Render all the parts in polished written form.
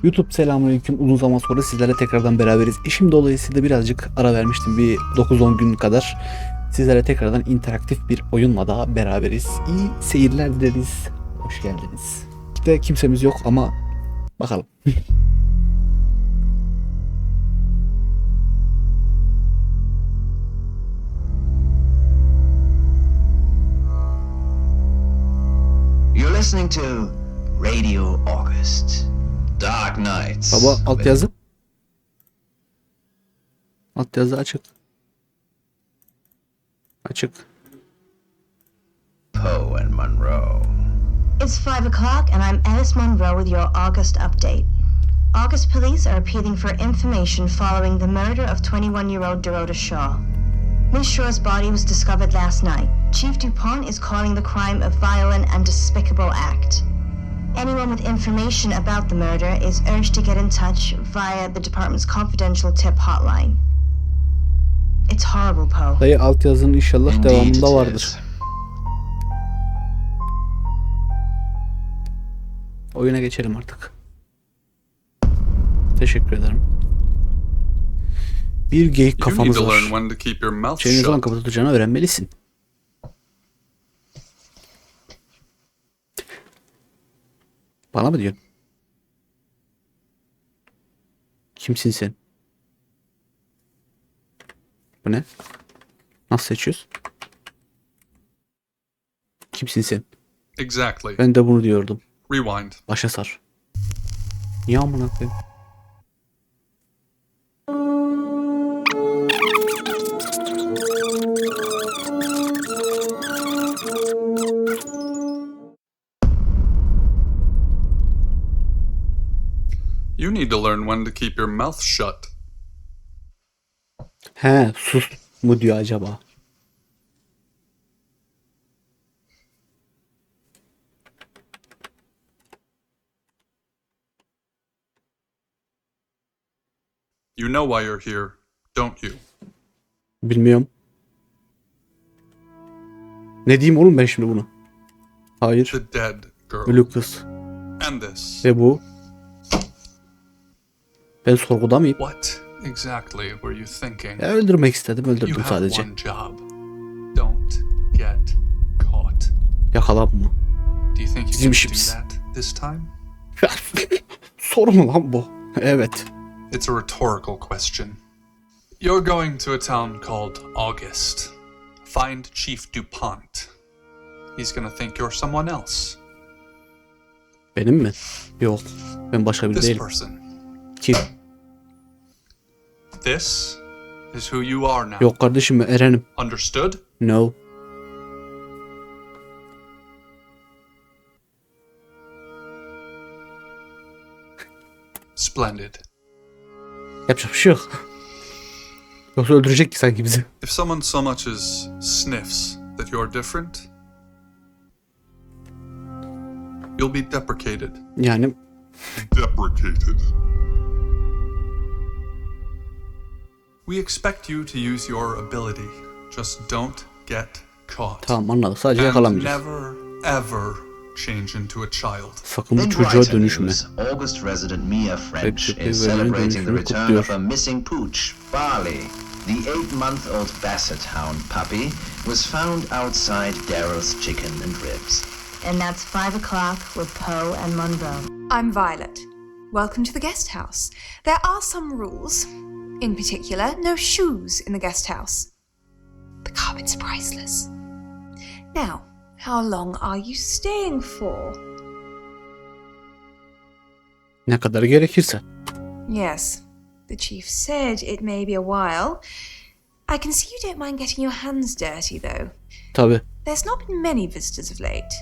YouTube selamünaleyküm. Uzun zaman sonra sizlerle tekrardan beraberiz. İşim dolayısıyla birazcık ara vermiştim. Bir 9-10 gün kadar. Sizlerle tekrardan interaktif bir oyunla daha beraberiz. İyi seyirler dileriz. Hoş geldiniz. İşte kimsemiz yok ama bakalım. You're listening to Radio August. Dark Nights. Baba altyazı. Altyazı açık. Açık. Poe and Monroe. It's 5 o'clock and I'm Alice Monroe with your August update. August police are appealing for information following the murder of 21-year-old Dorota Shaw. Miss Shaw's body was discovered last night. Chief DuPont is calling the crime a violent and despicable act. Anyone with information about the murder is urged to get in touch via the department's confidential tip hotline. It's horrible, Poe. Dayı altyazının inşallah Indeed devamında it vardır. is. Oyuna geçelim artık. Teşekkür ederim. Bir geyik You need kafamız to learn var. when to keep your mouth Çeneni ne zaman shut. kapatacağını öğrenmelisin. Bana mı diyorsun? Kimsin sen? Bu ne? Nasıl seçiyoruz? Kimsin sen? Exactly. Ben de bunu diyordum. Rewind. Başa sar. Niye amına koyayım? You need to learn when to keep your mouth shut. He, sus mu diyor acaba? You know why you're here, don't you? Bilmiyorum. Ne diyeyim oğlum ben şimdi bunu? Hayır. The dead girl. Ölü kız. And this. Ve bu. Ben sorguda mıyım? What exactly were you thinking? Ya öldürmek istedim, You öldürdüm have sadece. one job. Don't get caught. Yakalanma. Do you think you Bizim can do işimiz. that this time? Soru mu lan bu? Evet. It's a rhetorical question. You're going to a town called August. Find Chief DuPont. He's gonna think you're someone else. Benim mi? Yok. Ben başka biri This değilim. person. Kim? This is who you are now. Yok kardeşim, ben Eren'im. Understood? No. Splendid. Yapacak bir şey yok. Yoksa öldürecek ki sanki bizi. If someone so much as sniffs that you're different, you'll be deprecated. Yani Deprecated. We expect you to use your ability. Just don't get caught. tamam anladık. Sadece And yakalamayacağız. never, ever change into a child. Sakın bu In çocuğa brighter dönüşme. news, August resident Mia French Peki, is ve benim celebrating the dönüşümü return kutluyor. of a missing pooch, Barley. The 8-month-old Basset Hound puppy was found outside Daryl's Chicken and Ribs. And that's 5 o'clock with Poe and Monroe. I'm Violet. Welcome to the guest house. There are some rules. In particular, no shoes in the guest house. The carpets are priceless. Now, how long are you staying for? Ne kadar gerekirse. Yes, the chief said it may be a while. I can see you don't mind getting your hands dirty, though. Tabi. There's not been many visitors of late.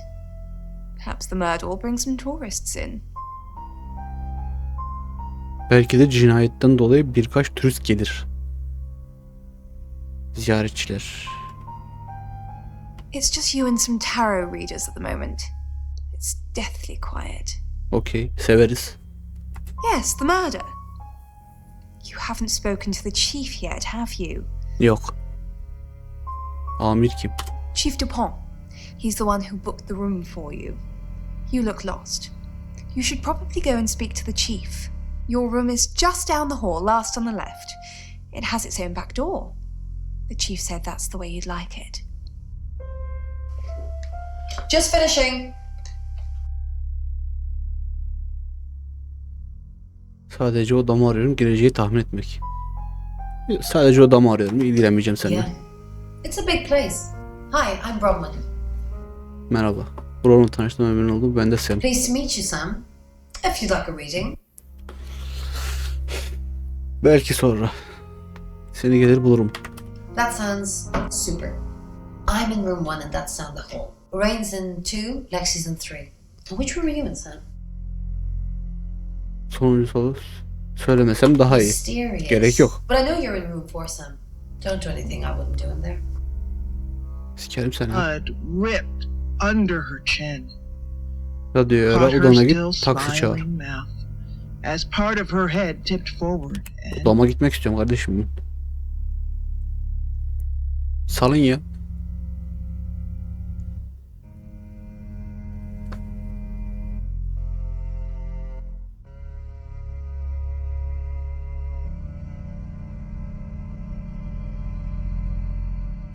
Perhaps the murder will bring some tourists in. Belki de cinayetten dolayı birkaç turist gelir. Ziyaretçiler. It's just you and some tarot readers at the moment. It's deathly quiet. Okey. Severiz. Yes, the murder. You haven't spoken to the chief yet, have you? Yok. Amir kim? Chief DuPont. He's the one who booked the room for you. You look lost. you should probably go and speak to the chief. Your room is just down the hall, last on the left. It has its own back door. The chief said that's the way you'd like it. Just finishing. Sadece odamı arıyorum. Geleceği tahmin etmek. Sadece odamı arıyorum. İlgilenmeyeceğim seninle. Yeah. It's a big place. Hi, I'm Bronwyn. Merhaba. Buranın tanıştığıma memnun oldum. Ben de Sam. Pleased to meet you, Sam. If you'd like a reading. Belki sonra. Seni gelir bulurum. That sounds super. I'm in room 1 and that's down the hall. Lorraine's in 2, Lexi's in 3. Which room are you in, Sam? Sonuncusu olur. Söylemesem daha iyi. Mysterious. Gerek yok. But I know you're in room 4, Sam. Don't do anything I wouldn't do in there. Sikerim seni. Blood ripped under her chin. Radyoya ara, Caught her odana still git, taksi çağır. smiling mouth as part of her head tipped forward and Odama gitmek istiyorum kardeşim. Salın ya.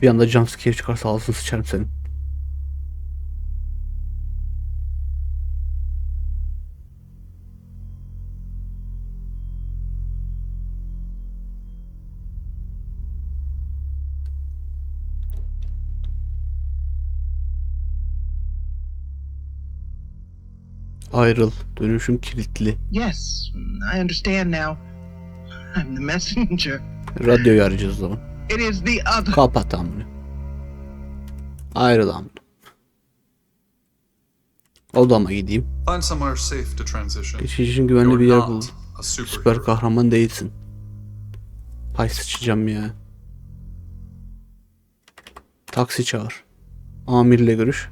Bir anda jumpscare çıkarsa ağzını sıçarım senin. Ayrıl. Dönüşüm kilitli. yes, I understand now. I'm the messenger. Radyoyu arayacağız o zaman. It is the other. Kapat amına. Ayrıl amına. Odama gideyim. Find somewhere safe to transition. Geçiş için güvenli bir You're yer bul. not a Süper superhero. kahraman değilsin. Hay sıçacağım ya. Taksi çağır. Amirle görüş.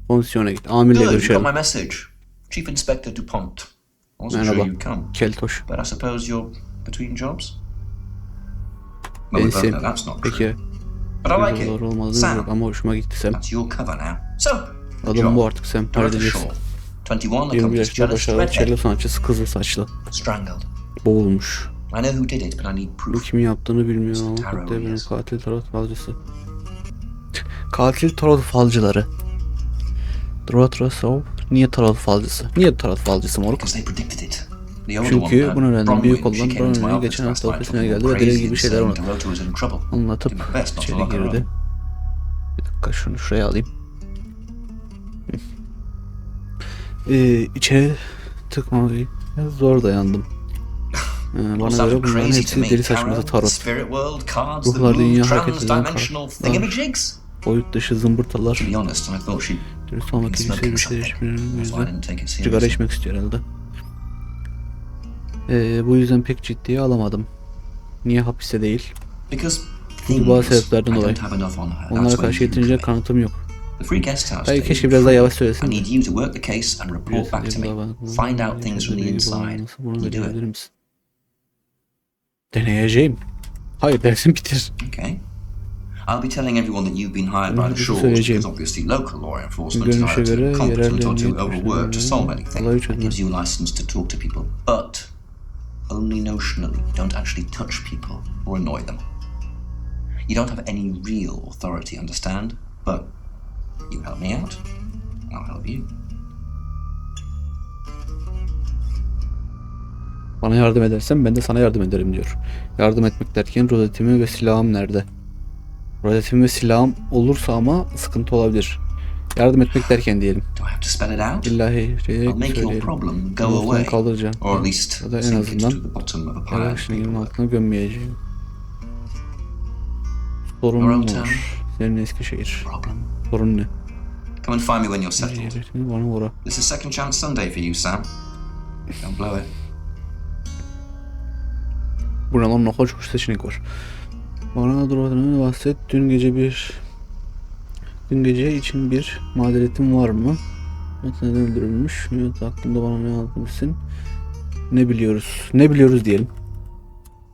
Komisyona git. Amirle Good, you got görüşelim. my message. Chief Inspector DuPont. I wasn't Merhaba. sure you'd come, Keltoş. but I suppose you're between jobs? Well, we both Ensim. know that's not true. Peki. But I like Doğru it. olmadığını Sam, yok ama hoşuma gitti Sam. that's your cover now. So, the Adamı job. bu artık Sam. Director Halledeceksin. Shaw. 21, 20 accomplished yaşında cellist, başarılı cello redhead. sanatçısı, kızıl saçlı. Strangled. Boğulmuş. I know who did it, but I need Bu proof. kimin yaptığını bilmiyorum ama Tarot, hatta benim yes. katil tarot falcısı. Katil tarot falcıları. Niye tarot falcısı? Niye tarot falcısı moruk? Because they predicted it. The older Çünkü one, bunu öğrendim. Büyük Bronwyn, olan she came into my Bronwyn'e office geçen last hafta night ofisine talking geldi ve crazy deli gibi and şeyler saying anlattı. Dorota was in trouble. Anlatıp Did my best not to içeri lock her girdi. up. Bir dakika şunu şuraya alayım. İçeri tıkmamayı zor dayandım. What's Bana that göre for bunların crazy to hepsi me, deli saçması Carol? tarot. Spirit world, cards that Ruhlar move, dünya hareket eden trans-dimensional kartlar. thingamajigs? Boyut dışı zımbırtalar. To be honest, I thought she'd Dürüst olmak been için bir smoking şey something. içmiyorum. That's why I didn't take it Sigara seriously. içmek istiyor herhalde. Bu yüzden pek ciddiye alamadım. Niye hapiste değil? Because Çünkü bazı things, sebeplerden I dolayı. don't have enough on her. Onlara That's karşı when you yeterince come in. kanıtım yok. The free guest house Hayır, day, keşke biraz daha yavaş söylesin I de. need you to work the case and report back to me. Find out things from the inside. Bunu You do verebilir it. misin? Deneyeceğim. Hayır, dersin bitir. Okay. I'll be telling everyone that you've been hired by the Bunu Shaws söyleyeceğim. because obviously local law enforcement Görünüşe are too göre incompetent yerel or too emniyet overworked to solve anything. olayı That çözmez. gives you a license to talk to people, but only notionally. Don't actually touch people or annoy them. You don't have any real authority, understand? But you help me out, I'll help you. Bana yardım edersen ben de sana yardım ederim diyor. Yardım etmek derken rozetimi ve silahım nerede? Rozetim ve silahım olursa ama sıkıntı olabilir. Yardım etmek derken diyelim. Do I have to spell it out? İllahi I'll make your söyleyelim. problem go Ortadan away. kaldıracağım. Or at least Ya da en sink it azından to the bottom of a pile of Arkadaşının paperwork. altına gömmeyeceğim. Sorun Your own mu town? var? Senin Eskişehir. Problem. Sorun ne? Come and find me when you're settled. Şimdi bana uğra. This is second chance Sunday for you, Sam. Don't blow it. Buradan ne kadar çok seçenek var. Bana durmadan bahset. Dün gece için bir mazeretin var mı? Neden öldürülmüş? Evet, aklında bana ne anlatmışsın? Ne biliyoruz? Ne biliyoruz diyelim.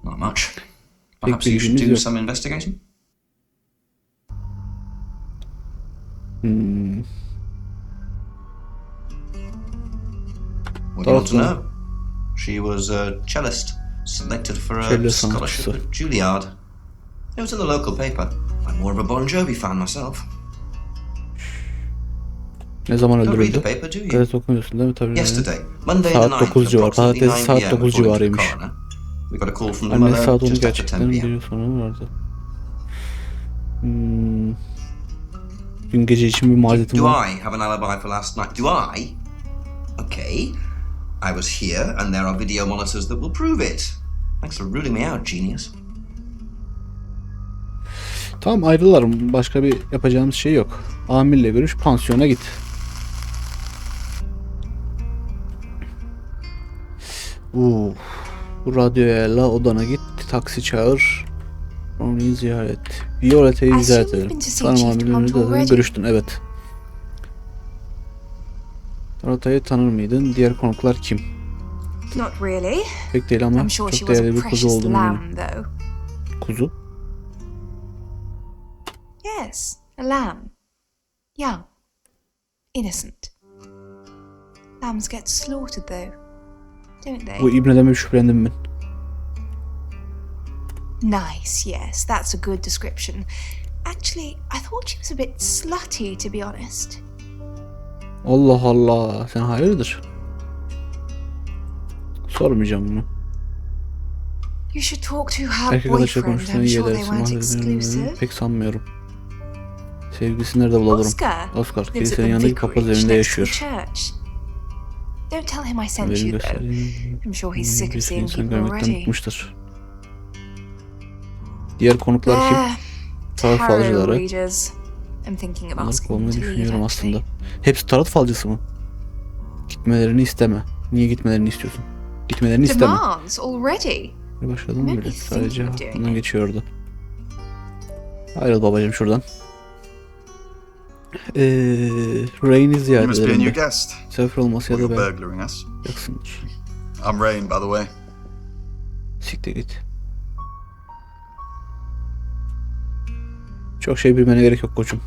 Not much. Perhaps you should bilgimiz do yok. some investigating? What do you want to Tamam. know? She was a cellist, selected for a Cello scholarship sanatçısı. at Juilliard. It was in the local paper. I'm more of a Bon Jovi fan myself. Ne zaman Don't read the öldürüldü? paper, do you? Gazete okumuyorsun değil mi? Tabii. Yesterday, Monday the Saat 9th, 9 civarı. approximately Pazartesi 9 saat p.m. 9 according to the civarıymış. coroner. We got a call from the Anne mother saat 10 just after 10 gerçekten p.m. biliyor sonra vardı. Dün gece için bir mazeretim Do var. I have an alibi for last night? Do I? Okay. I was here and there are video monitors that will prove it. Thanks for ruling me out, genius. Tamam ayrılalım. Başka bir yapacağımız şey yok. Amirle görüş, pansiyona git. Bu radyoya odana git, taksi çağır. Onu ziyaret. Violeta'yı I ziyaret assume you've edelim. been to see Tanım Chief amirlerini Dupont de zaten already. görüştün, evet. Violeta'yı tanır mıydın? Diğer konuklar kim? Not really. Pek değil ama I'm sure she çok was a değerli bir kuzu precious olduğunu eminim. lamb, though. Kuzu? Yes, a lamb. Young. Innocent. Lambs get slaughtered, though, don't they? Bu İbne'den mi şüphelendim ben? Nice, yes, that's a good description. Actually, I thought she was a bit slutty, to be honest. Allah Allah, sen hayırdır? Sormayacağım bunu. You should talk to her Erkek arkadaşla boyfriend. konuştuğuna I'm iyi sure they edersin. weren't exclusive. Pek sanmıyorum. Sevgilisini nerede bulabilirim? Oscar Oscar, lives at kilisenin the yanındaki papaz vicarage evinde next to the yaşıyor. church. Don't tell him I sent Benim you, though. gösterdiğim I'm sure he's sick bir of sürü seeing insan people görmekten already. bıkmıştır. Diğer konuklar kim? They're Tarot tarot falcıları. readers. I'm thinking of Bunları asking them kovmayı to leave, düşünüyorum actually. aslında. Hepsi tarot falcısı mı? Gitmelerini isteme. Niye gitmelerini istiyorsun? Gitmelerini isteme. Demands already. Başladım Maybe bile. thinking Sadece of doing aklımdan it. geçiyordu. Ayrıl babacığım şuradan. Rain'i You ziyaret must be a edelim. new de. guest. Sefer olması ya Or da you're ben burglaring us. yaksındır. I'm Rain, by the way. Siktir git. Çok şey bilmene gerek yok koçum.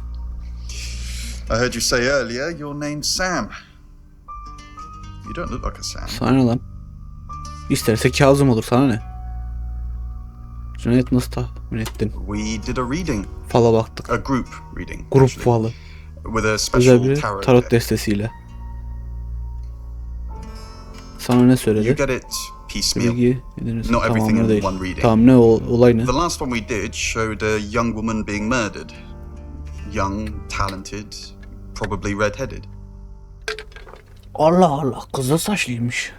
I heard you say earlier your name's Sam. You don't look like a Sam. Sana ne lan? İsterse Kazım olur, sana ne? Cinayet nasıl tahmin ettin? We did a reading, Fala baktık. a group reading, Grup actually, falı. with a Özel special bir tarot tarot deck. destesiyle. Sana ne You söyledi? get it piecemeal. Bilgi ediniz. Not everything Tamamını in değil. one reading. Tamam ne olay ne? The last one we did showed a young woman being murdered. Young, talented, probably red-headed. Allah Allah, kızıl saçlıymış.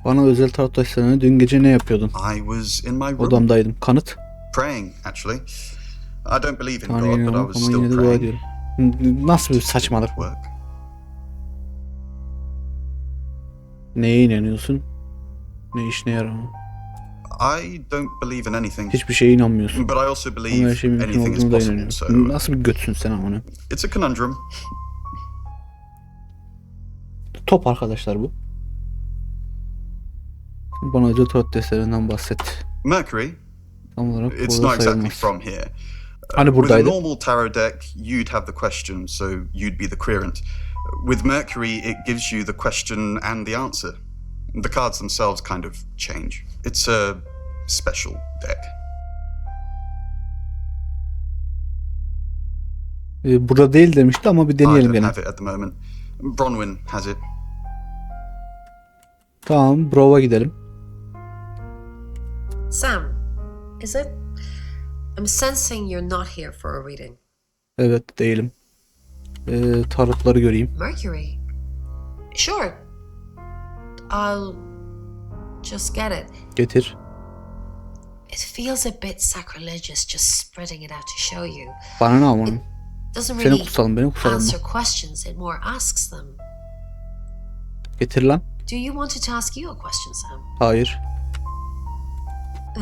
Bana özel tarot destesine dün gece ne yapıyordun? I was in my room Odamdaydım. Kanıt. praying, actually. I don't believe in Tanrı'ya God, but I inanıyorum was ama yine still de dua praying. ediyorum. Nasıl bir saçmalık bu? Work. Neye inanıyorsun? Ne iş ne yarar mı? I don't believe in anything, Hiçbir şeye inanmıyorsun. but I also Ama her believe şey mümkün anything is olduğunu da possible. So inanıyorum. Nasıl bir götsün sen ama? it's a conundrum. Top arkadaşlar bu. Bana özel tarot destelerinden bahset. Mercury, Tam olarak it's burada not exactly sayılmaz. from here. Hani With a buradaydı. normal tarot deck, you'd have the question, so you'd be the querent. With Mercury, it gives you the question and the answer. The cards themselves kind of change. It's a special deck. Burada değil demişti ama bir I deneyelim don't gene. have it at the moment. Bronwyn has it. Tamam, Brova gidelim. Sam, is it? I'm sensing you're not here for a reading. Evet, değilim. Tarotları göreyim. Mercury? Sure. I'll just get it. Getir. It feels a bit sacrilegious just spreading it out to show you. Bana ne aman? Doesn't Seni really kutsalım, beni kutsalım. answer questions, it more asks them. Getir lan. Do you want it to ask you a question, Sam? Hayır.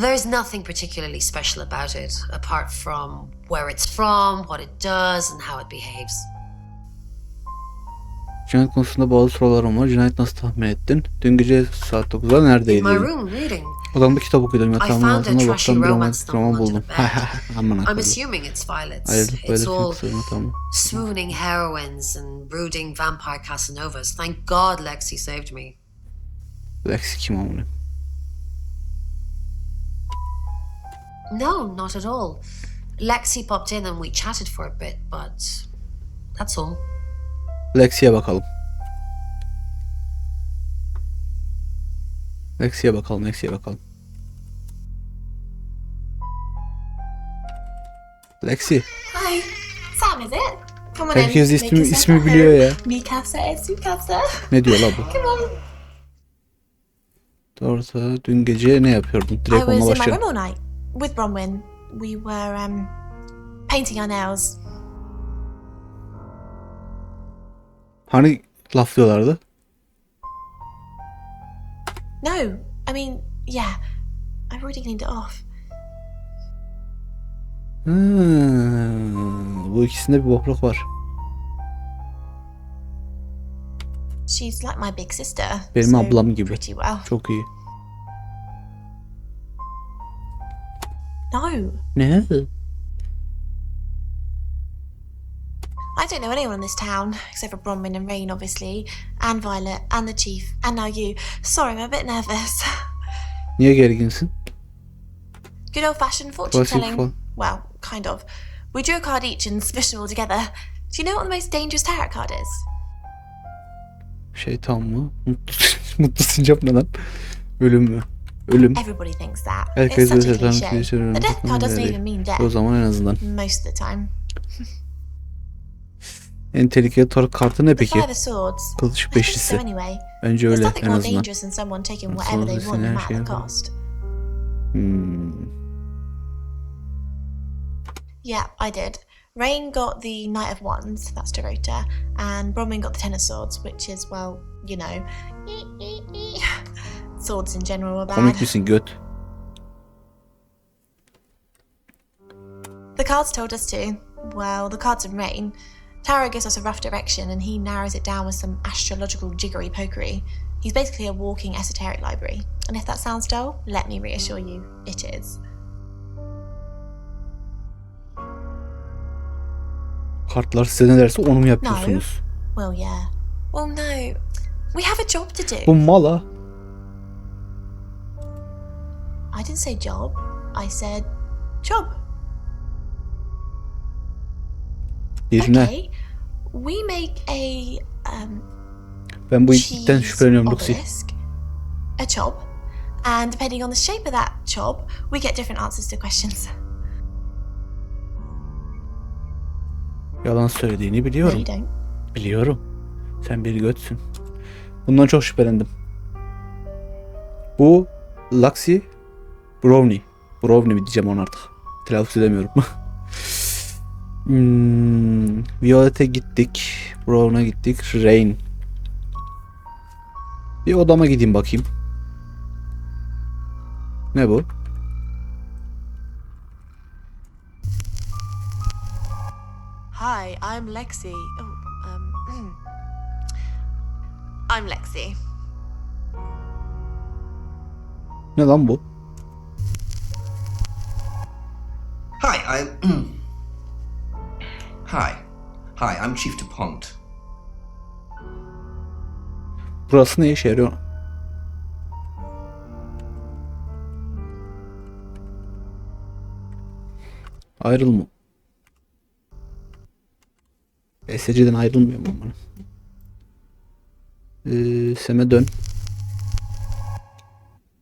There's nothing particularly special about it, apart from where it's from, what it does, and how it behaves. Cinayet konusunda bazı sorularım var. Cinayet nasıl tahmin ettin? Dün gece saat 9'da In my neredeydin? room reading. Odamda kitap okuyordum. I Yatağımın found a altında trashy baktan bir romance roman novel buldum. under the bed. Aman I'm akıllı. assuming it's Violet's. Ayrılık It's böyle all film tamam. swooning heroines and brooding vampire Casanovas. Thank God Lexi saved me. Lexi kim amına? No, not at all. Lexi popped in and we chatted for a bit, but that's all. Lexi'ye bakalım. Lexi'ye bakalım. Lexi. Hi, Sam, is it? Come on Herkes in. Make yourself ismi at biliyor home. ya. Mi casa es su casa. Ne diyor la bu? Come on. Doğrusu dün gece ne yapıyordun? I Direkt was onunla in my başlayalım. room all night with Bronwyn. We were painting our nails. Hani laflıyorlardı? No, I mean, yeah, I've already cleaned it off. Bu ikisinde bir bokluk var. She's like my big sister. Benim so ablam gibi. Pretty well. Çok iyi. No, Ne? I don't know anyone in this town except for Bronwyn and Rain, obviously, and Violet, and the chief, and now you. Sorry, I'm a bit nervous. Niye gerginsin? Good old-fashioned fortune Classic telling. fun. Well, kind of. We drew a card each and smushed them all together. Do you know what the most dangerous tarot card is? Şeytan mı? Mutlu sincap ne lan? Ölüm mü? Ölüm. Everybody thinks that. Herkes It's such a böyle şeytan cliche. klişe. The death card doesn't even mean death. O zaman en azından. Most of the time. En tehlikeli tarot kartı ne The peki? Five of Swords. Kılıç I think so beşlisi. anyway. Bence There's öyle nothing en more azından. dangerous than someone taking whatever Sonra they da want, no seni her matter şeye the bak. cost. Hmm. Yeah, I did. Rain got the Knight of Wands, that's Dorota, and Bronwyn got the Ten of Swords, which is, well, you know, swords in general are Komik bad. misin göt? The cards told us to. Well, the cards from Rain. Tarot gives us a rough direction and he narrows it down with some astrological jiggery pokery. He's basically a walking esoteric library. And if that sounds dull, let me reassure you, it is. Kartlar size ne derse onu mu yapıyorsunuz? Well, yeah. Well, no. We have a job to do. Bu mala. I didn't say job. I said job. Yerine. Okay. We make a Ben bu ikiden cheese şüpheleniyorum Luxi. obelisk, a job, and depending on the shape of that job, we get different answers to questions. Yalan söylediğini No, biliyorum. you don't. Biliyorum. Sen bir götsün. Bundan çok şüphelendim. Bu Luxi Brownie. Brownie mi diyeceğim ona artık. Telaffuz edemiyorum. Violet'e gittik. Brown'a gittik. Rain. Bir odama gideyim bakayım. Ne bu? Hi, I'm Lexi. I'm Lexi. Ne lan bu? Hi, Hi, I'm Chief DuPont. Burası ne işe yarıyor? Ayrılma. SC'den ayrılmıyor mu bana? Seme dön.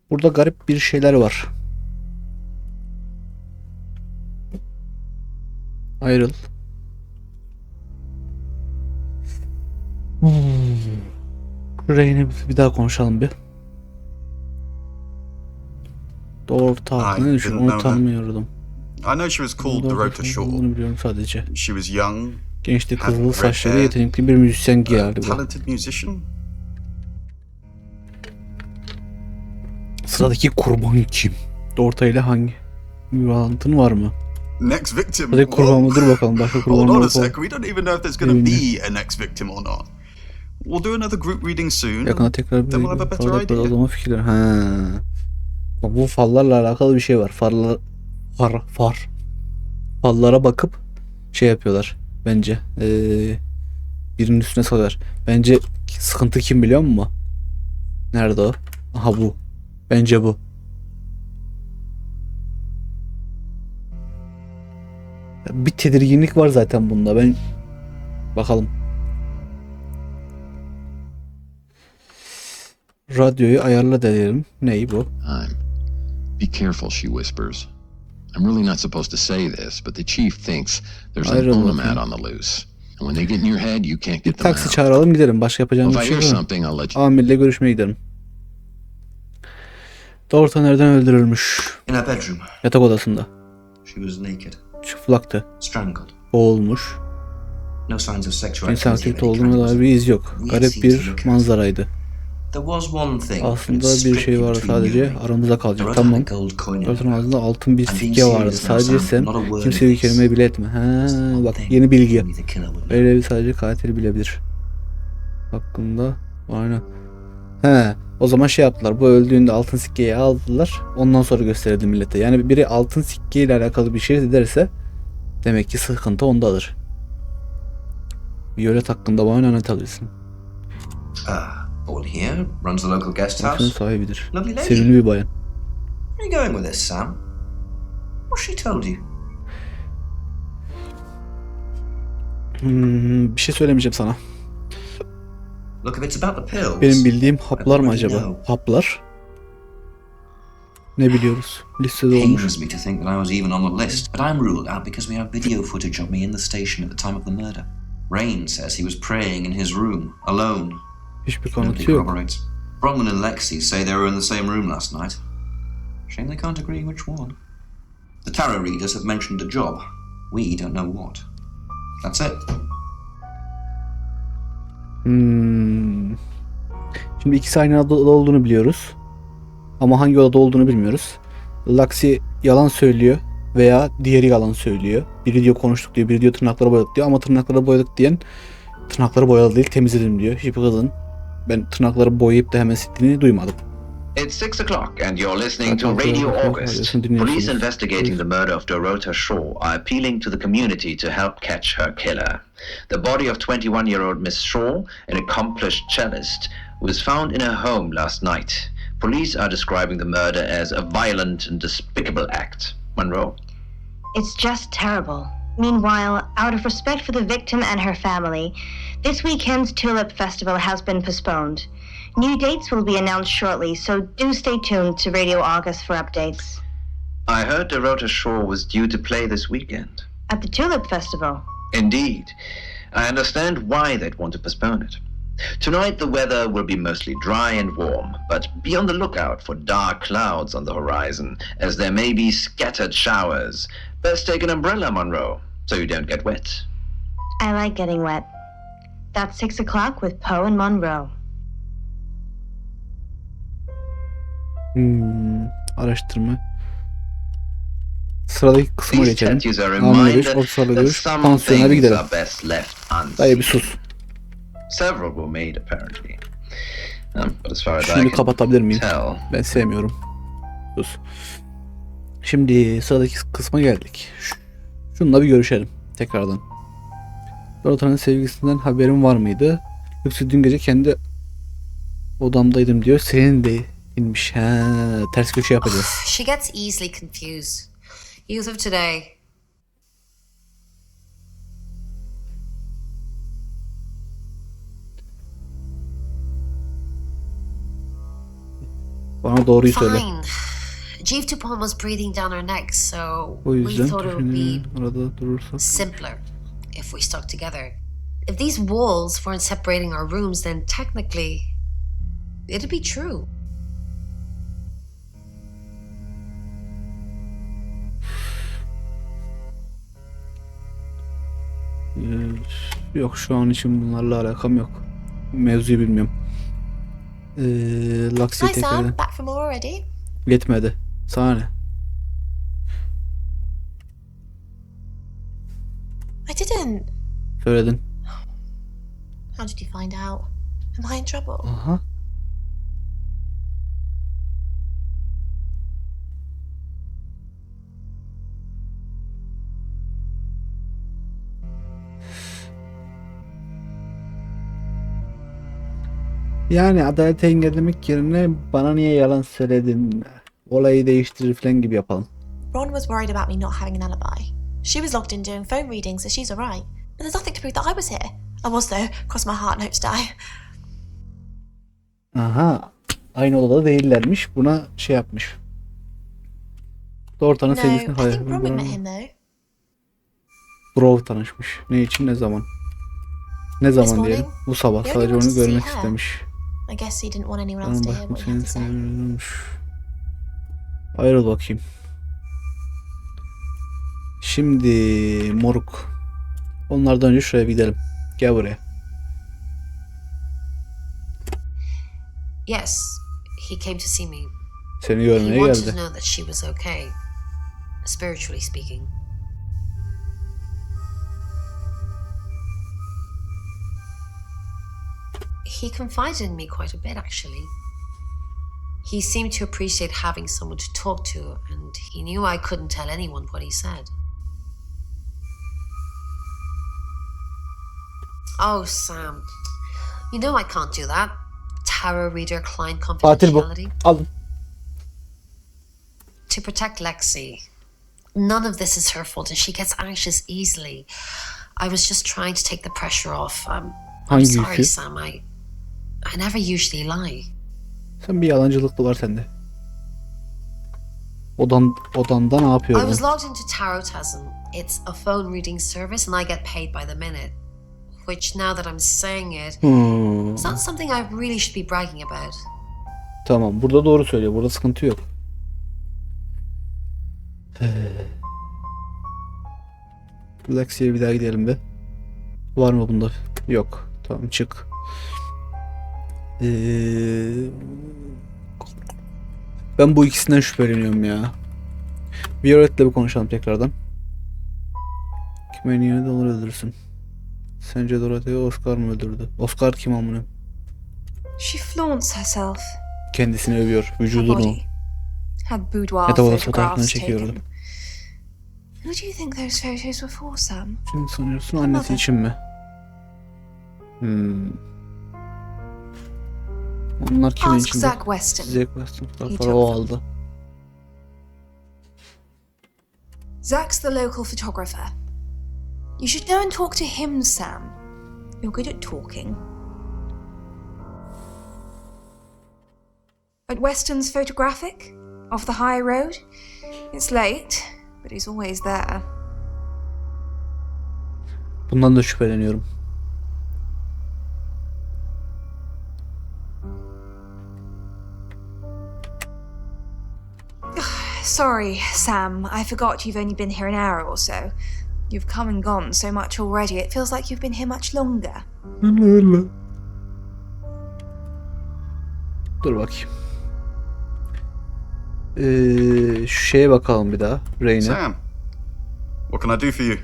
Burada garip bir şeyler var. Ayrıl. Reyne bir daha konuşalım bir. Doğru tahmin I ne düşün didn't onu know that. tanımıyordum. I know she was called Dorota Shaw. Bunu biliyorum sadece. She was young, Gençti, had kızıl red saçları, hair, yetenekli bir müzisyen a galiba. talented musician. Sıradaki kurban kim? Orta ile hangi bir bağlantın var mı? Next victim. Sıradaki kurban mı? Dur bakalım başka Hold kurban on a var sec. mı? We don't even know if there's going to be a next victim or not. We'll do another group reading soon. Yakında tekrar bir Then we'll have a better o idea. zaman fikirler. Ha. Bak bu fallarla alakalı bir şey var. Fallara bakıp şey yapıyorlar bence. Birinin üstüne salıyorlar. Bence sıkıntı kim biliyor musun? Nerede o? Aha bu. Bence bu. Bir tedirginlik var zaten bunda. Ben bakalım. Radyoyu ayarla dedim. Ney bu? Be careful, she whispers. I'm really not supposed to say this, but the chief thinks there's an Ayrıl onomat bakayım. on the loose. And when they get in your head, you can't Bir get them taksi out. çağıralım gidelim. Başka yapacağımız If bir I şey hear yok. something, I'll let you. Amirle görüşmeye gidelim. Doğrudan nereden öldürülmüş? In her bedroom. Yatak odasında. She was naked, Çıplaktı. strangled. Boğulmuş. No signs of sexual Cinsel activity of aktivite any kind. olduğuna dair bir iz yok. Garip bir manzaraydı. There was one thing. Aslında bir şey vardı sadece. Aramızda kalacak. Tamam. Dörtün ağzında altın bir sikke vardı. Sadece sen kimseye bir kelime bile etme. Ha, bak yeni bilgi. Öyle bir sadece katili bilebilir. Hakkında. Aynen. He. O zaman şey yaptılar. Bu öldüğünde altın sikkeyi aldılar. Ondan sonra gösterildi millete. Yani biri altın sikke ile alakalı bir şey derse demek ki sıkıntı ondadır. Violet hakkında bana ne anlatabilirsin? Born here, runs the local guest Hakkın house. sahibidir. Lovely lady. Sevimli bir bayan. Where are you going with this, Sam? What's she told you? Bir şey söylemeyeceğim sana. Look, if it's about the pills. Benim bildiğim haplar mı already acaba? know. Haplar? Ne biliyoruz? Listede olmuş. Pains me to think that I was even on the list, but I'm ruled out because we have video footage of me in the station at the time of the murder. Rain says he was praying in his room, alone. Hiçbir Nobody kanıtı yok. corroborates. Bronwyn and Lexi say they were in the same room last night. Shame they can't agree which one. The tarot readers have mentioned a job. We don't know what. That's it. Şimdi ikisi aynı odada olduğunu biliyoruz. Ama hangi odada olduğunu bilmiyoruz. Lexi yalan söylüyor veya diğeri yalan söylüyor. Biri diyor konuştuk diyor, biri diyor tırnakları boyadık diyor ama tırnakları boyadık diyen tırnakları boyalı değil temizledim diyor. Hiçbir kadın ben tırnakları boyayıp da hemen sildiğini duymadım. It's 6 o'clock and you're listening to Radio August. Police investigating the murder of Dorota Shaw are appealing to the community to help catch her killer. The body of 21-year-old Miss Shaw, an accomplished cellist, was found in her home last night. Police are describing the murder as a violent and despicable act. Monroe? It's just terrible. Meanwhile, out of respect for the victim and her family, this weekend's Tulip Festival has been postponed. New dates will be announced shortly, so do stay tuned to Radio August for updates. I heard Dorota Shaw was due to play this weekend. At the Tulip Festival? Indeed. I understand why they'd want to postpone it. Tonight the weather will be mostly dry and warm, but be on the lookout for dark clouds on the horizon, as there may be scattered showers. Best take an umbrella, Monroe, so you don't get wet. I like getting wet. That's 6 o'clock with Poe and Monroe. Araştırma. Sıradaki kısma These geçelim. tattoos are a Anlar 5, reminder orta sırada that görüş. some Tansiyona bir things gidelim. are best left Dayı bir unseen. sus. Several were made apparently. But as far as I Şunu can kapatabilir miyim? tell, Ben sevmiyorum. Sus. Şimdi sıradaki kısma geldik. Şununla bir görüşelim tekrardan. Dorota'nın sevgisinden haberin var mıydı? Yoksa dün gece kendi odamdaydım diyor. Senin de inmiş. Ha, ters köşe yapacağız. She gets easily confused. Youth of today. Bana doğruyu söyle. Fine. Jeeve Dupont was breathing down her neck, so O we yüzden thought it would be arada durursak. simpler if we stuck together. If these walls weren't separating our rooms, then technically it'd be true. Yok şu an için bunlarla alakam yok. Mevzuyu bilmiyorum. Laksi'yi Hi tekrar Sam, back from already? yetmedi. Sana ne? I didn't. Söyledin. How did you find out? Am I in trouble? Aha. Yani adaleti engellemek yerine bana niye yalan söyledin? Olayı değiştirir falan gibi yapalım. Ron was worried about me not having an alibi. She was logged in doing phone readings, so she's alright. And there's nothing to prove that I was here. I was though, cross my heart and hope to die. Aha. Aynı odada değillermiş. Buna şey yapmış. Doğrutanın No, sevgisini I think Ron met him though. Bro tanışmış. Ne için, ne zaman? Ne zaman diyelim? Bu sabah. He only Sadece wanted onu to see görmek her. istemiş. I guess he didn't want anyone else Onun to hear bakım what he had seni to say. seviyormuş. Ayrıl bakayım. Şimdi moruk. Onlardan önce şuraya bir gidelim. Gel buraya. Yes, he came to see me. Seni He görmeye wanted to geldi. know that she was okay, spiritually speaking. He confided in me quite a bit, actually. He seemed to appreciate having someone to talk to, and he knew I couldn't tell anyone what he said. Oh, Sam. You know I can't do that. Tarot reader client Tatil bu. confidentiality. Alın. To protect Lexi. None of this is her fault, and she gets anxious easily. I was just trying to take the pressure off. I'm Hangisi? sorry, Sam. I never usually lie. Sen bir yalancılık da var sende. Odanda ne I yapıyordun? was logged into Tarotism. It's a phone reading service, and I get paid by the minute. Which, now that I'm saying it, it's not something I really should be bragging about. Tamam. Burada doğru söylüyor. Burada sıkıntı yok. Lexi'ye bir daha gidelim be. Var mı bunda? Yok. Tamam çık. Ben bu ikisinden şüpheleniyorum ya. Violet'le bir konuşalım tekrardan. Kime niye dolar öldürsün? Sence Dorothy'yi Oscar mı öldürdü? Oscar kim amına? She flaunts herself. Kendisini övüyor. Her Vücudunu. body. Had boudoir Ya da o fotoğrafını photographs çekiyordu. taken. Who do you think those photos were for, Sam? Kim sanıyorsun? Annesi için mi? Onlar kimin Ask için? Zach Weston. Zach Weston fotoğrafları took o them. aldı. Zach's the local photographer. You should go and talk to him, Sam. You're good at talking. At Weston's Photographic, off the high road. It's late, but he's always there. Bundan da şüpheleniyorum. Sorry, Sam. I forgot you've only been here an hour or so. You've come and gone so much already, it feels like you've been here much longer. Öyle. Dur bakayım. Şu şeye bakalım bir daha. Reyne. Sam, what can I do for you?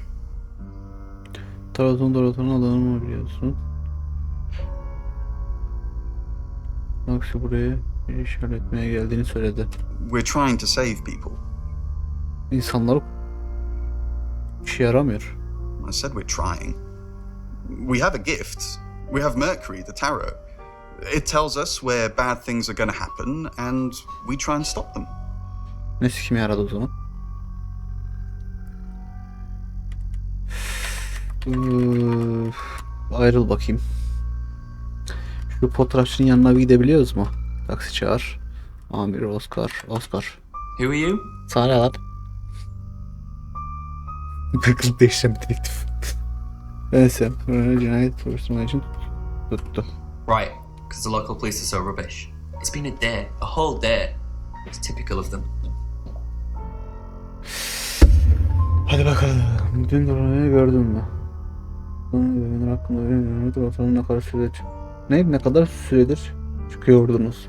Dorothy'nin adını mı biliyorsun? Bak şu buraya işaretmeye geldiğini söyledi. We're trying to save people. İnsanlar işe yaramıyor. I said we're trying. We have a gift. We have Mercury, the tarot. It tells us where bad things are going to happen, and we try and stop them. Ne sikime yaradı o zaman? Ayrıl bakayım. Şu fotoğrafçının yanına bir gidebiliyoruz mu? Taksi çağır. Amir Oscar. Who are you? Sana lan. Kız değişen bir dedektif. Neyse. Cinayet soruşturma için tuttu. Right, because the local police are so rubbish. It's been a day, a whole day. It's typical of them. Hadi bakalım. Dün Dorothy'yi gördün mü? Benim hakkında öğreniyorum. Ortalama ne kadar süredir? Ne kadar süredir çıkıyordunuz?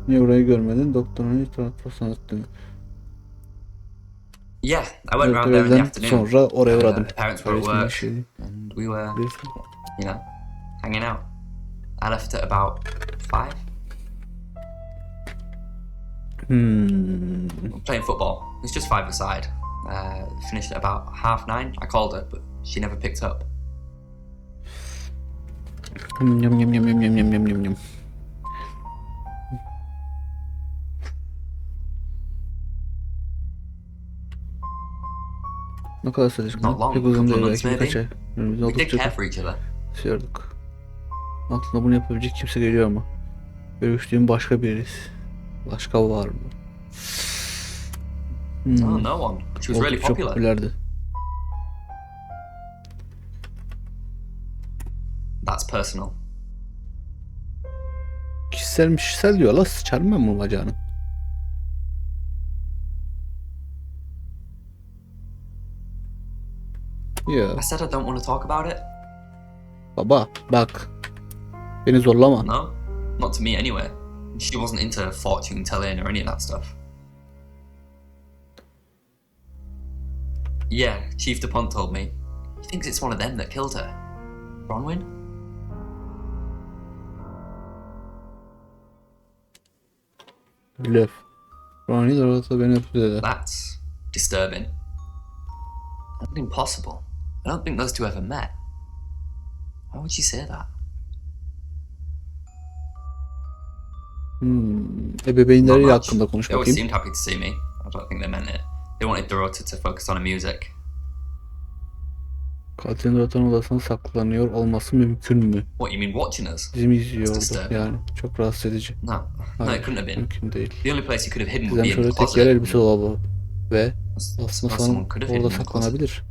Niye orayı görmedin? Doktorun hiç tanıtmasanız dün. Yeah, I went round there in the afternoon. Sonra oraya uğradım. The parents were at work, and we were, you know, hanging out. I left at about 5. Playing football. It's just 5-a-side. Finished at about 9:30. I called her, but she never picked up. Yum yum yum yum yum yum yum yum yum. Ne kadar sürecek? Not long, Pek uzun couple of değil months belki birkaç maybe. ay. Önümüzde We did oldukça care for each other. konuşuyorduk. Aklına bunu yapabilecek kimse geliyor mu? Görüştüğüm başka birisi. Başka var mı? Oh, no one. She was really Oldukça popular. popülerdi. That's personal. Kişisel diyor la, sıçarım ben bu bacağını. Ya I said I don't want to talk about it. baba bak, beni zorlama. No, not to me anyway. She wasn't into fortune telling or any of that stuff. Yeah, Chief DuPont told me. He thinks it's one of them that killed her. Bronwyn? Blöf. Ronnie de orada beni öptü dedi. That's disturbing. That's impossible. I don't think those two ever met. Why would she say that? Ebeveynleriyle Not much. hakkında konuş They always bakayım. seemed happy to see me. I don't think they meant it. They wanted Dorota to focus on her music. Katilin Dorota'nın odasına saklanıyor olması mümkün mü? What, you mean watching us? Bizi mi izliyordu disturbing. yani? Çok rahatsız edici. No, no, Hayır, it couldn't have been. mümkün değil. The only place he could have hidden would be Bizden in the şöyle tek yer closet. elbise dolabı ve aslında Someone sanırım could have hidden orada in the closet. saklanabilir.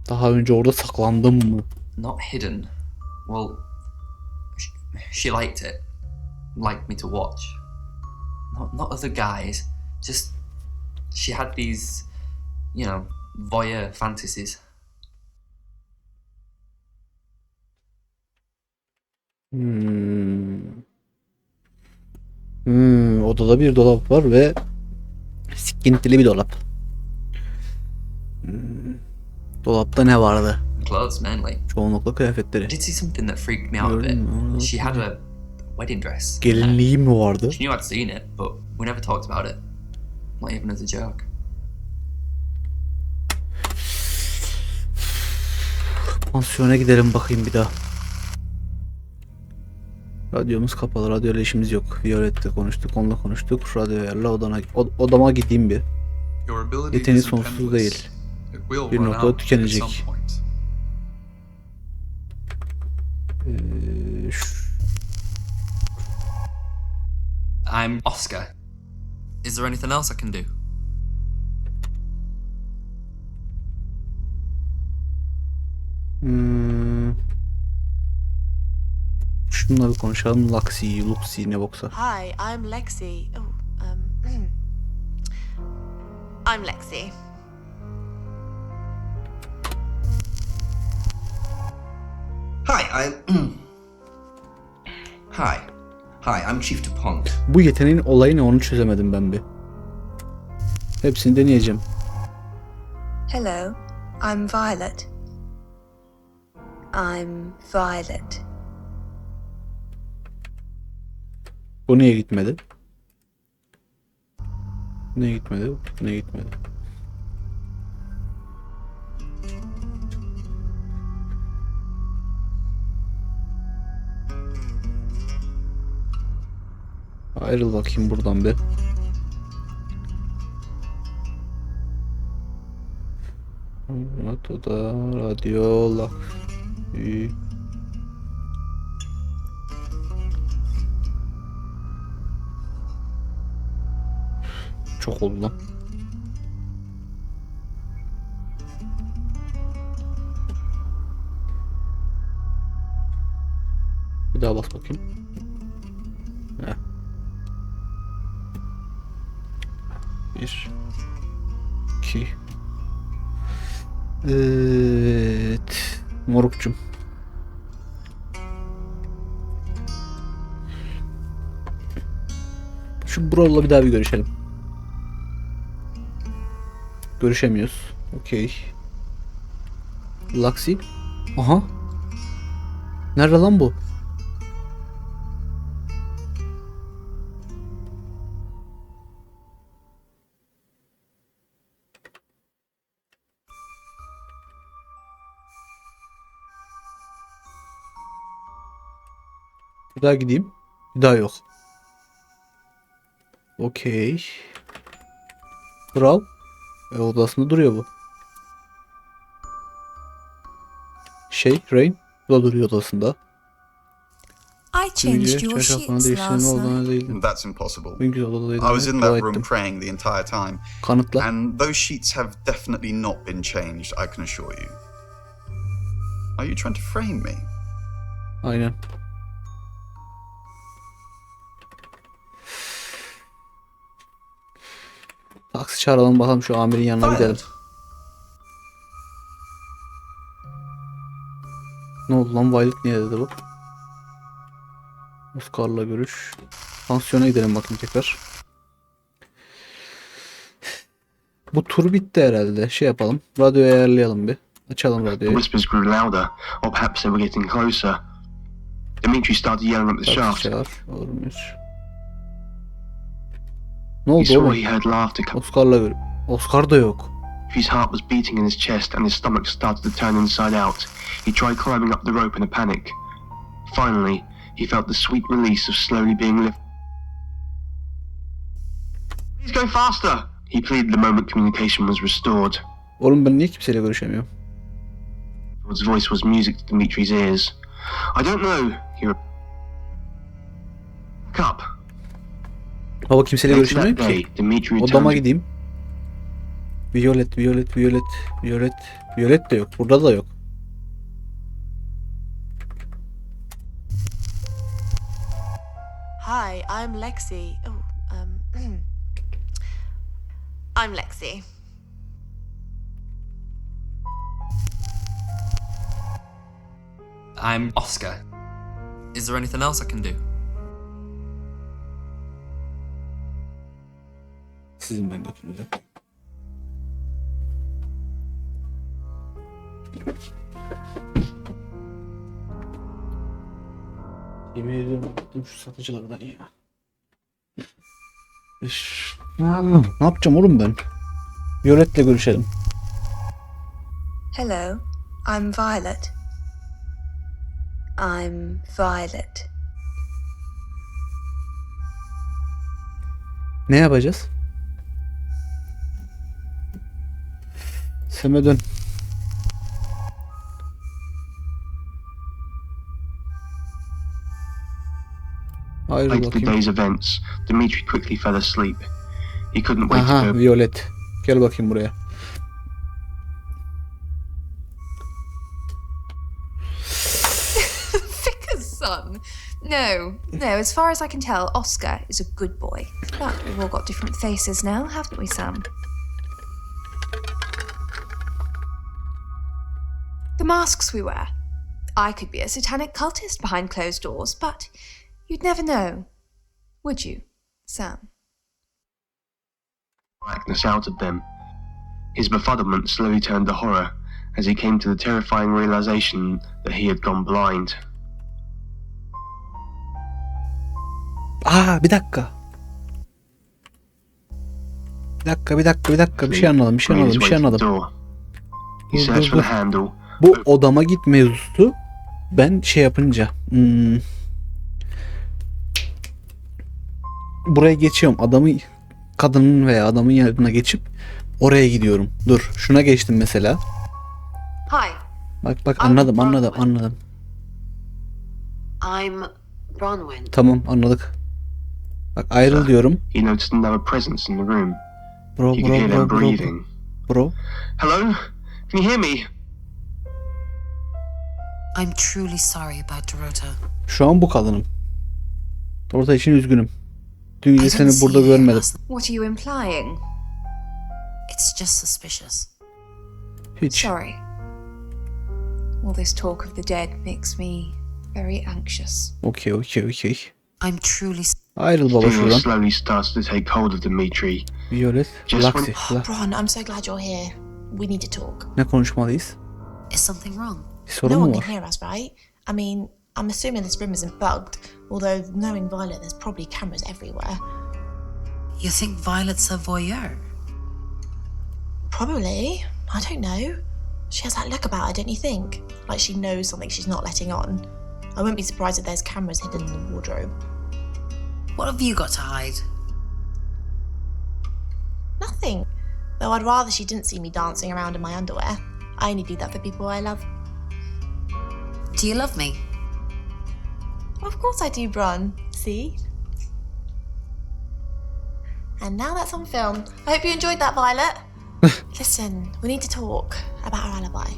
Daha önce orada saklandım mı? Not hidden. Well, she liked it. Liked me to watch. Not other guys. Just she had these, you know, voyeur fantasies. Odada bir dolap var ve sikintili bir dolap. Dolapta ne vardı? Clothes mainly. Çoğunlukla kıyafetleri. I did see something that freaked me out a bit. Gördün mü? She had a wedding dress. Gelinliği mi vardı? She knew I'd seen it, but we never talked about it. Not even as a joke. Pansiyona gidelim bakayım bir daha. Radyomuz kapalı. Radyoyla işimiz yok. Violet'le konuştuk. Onunla konuştuk. Radyo ayarla odama gideyim bir. Your ability Yeteneği isn't sonsuz endless. değil. It will Bir run noktada out at tükenecek. some point. I'm Oscar. Is there anything else I can do? Şununla bir konuşalım. Luxi ne boksa. Hi, I'm Lexi. I'm Lexi. Hi, Hi, I'm Chief DuPont. Bu yeteneğin olayı ne, onu çözemedim ben bir. Hepsini deneyeceğim. Hello, I'm Violet. I'm Violet. Bu niye gitmedi? Niye gitmedi? Niye gitmedi? Ayrıl bakayım buradan bir. Evet, o da radyo lak. Çok oldu lan. Bir daha bas bakayım. Heh. 1 2 Evet. Morukçum. Şu Brol'la bir daha bir görüşelim. Görüşemiyoruz. Okey. Laksi. Aha. Nerede lan bu? Bir daha gideyim. Bir daha yok. Okey. Kral. Odasında duruyor bu. Rain. Bu da duruyor odasında. I changed your sheets last night. That's impossible. I I was in that room praying the entire time. Kanıtla. And those sheets have definitely not been changed, I can assure you. Are you trying to frame me? Aynen. Taksi çağıralım bakalım şu amirin yanına gidelim. Ne oldu lan, Violet niye dedi bu? Oscar'la görüş. Pansiyona gidelim bakayım tekrar. Bu tur bitti herhalde. Şey yapalım. Radyoyu ayarlayalım bir. Açalım The radyoyu. whispers grew louder, or perhaps they were getting closer. Dimitri started yelling up the Taksi shaft. çağır. Olmuyor. Ne He oldu saw oğlum? he heard laughter come. Oscar'la görüş. Oscar da yok. His heart was beating in his chest and his stomach started to turn inside out. He tried climbing up the rope in a panic. Finally, he felt the sweet release of slowly being lifted. Please go faster! He pleaded the moment communication was restored. Oğlum ben niye kimseyle görüşemiyorum? His voice was music to Dimitri's ears. I don't know, he replied. Back up. Baba kimseyle Later that görüşemiyorum ki. day, Dimitri Odama returned. gideyim. Violet de yok. Burada da yok. Hi, I'm Lexi. I'm Lexi. I'm Oscar. Is there anything else I can do? Sizin ben götüreceğim. Yemin ediyorum bıktım şu satıcılardan ya. Ne yapacağım oğlum ben? Violet'le görüşelim. Hello, I'm Violet. I'm Violet. Ne yapacağız? Seme dön. Hayır Later the bakayım. day's events, Dimitri quickly fell asleep. He couldn't wait Aha, to go. Violet. Gel bakayım buraya. Vicar's son. No, as far as I can tell, Oscar is a good boy. But we've all got different faces now, haven't we, Sam? The masks we wear. I could be a satanic cultist behind closed doors, but you'd never know. Would you, Sam? Blackness out of them. His befuddlement slowly turned to horror as he came to the terrifying realization that he had gone blind. Bir dakika. Bir şey anladım. Made his way to the door. He searched for the handle. Bu odama git mevzusu ben şey yapınca buraya geçiyorum, kadının veya adamın yanına geçip oraya gidiyorum. Dur, şuna geçtim mesela. Hi, Bak anladım. I'm Bronwyn. Tamam, anladık. Bak ayrıl diyorum. He noticed another presence in the room. Bro. He could hear them breathing. Hello? Can you hear me? I'm truly sorry about Dorota. Şu an bu kadınım. Orta için üzgünüm. Dün gece seni burada görmedim. What are you implying? It's just suspicious. Hiç. Sorry. All this talk of the dead makes me very anxious. Okey. I'm truly Ayrıl baba Fear şuradan. slowly starts to take hold of Dimitri. Violet, Just Laksi. Bron, I'm so glad you're here. We need to talk. Ne konuşmalıyız? Is something wrong? Bir sorun No mu one can var? hear us, right? I mean, I'm assuming this room isn't bugged, although knowing Violet, there's probably cameras everywhere. You think Violet's a voyeur? Probably. I don't know. She has that look about her, don't you think? Like she knows something she's not letting on. I wouldn't be surprised if there's cameras hidden in the wardrobe. What have you got to hide? Nothing. Though I'd rather she didn't see me dancing around in my underwear. I only do that for people I love. Do you love me? Of course I do, Bron. See? And now that's on film. I hope you enjoyed that, Violet. Listen, we need to talk about our alibi.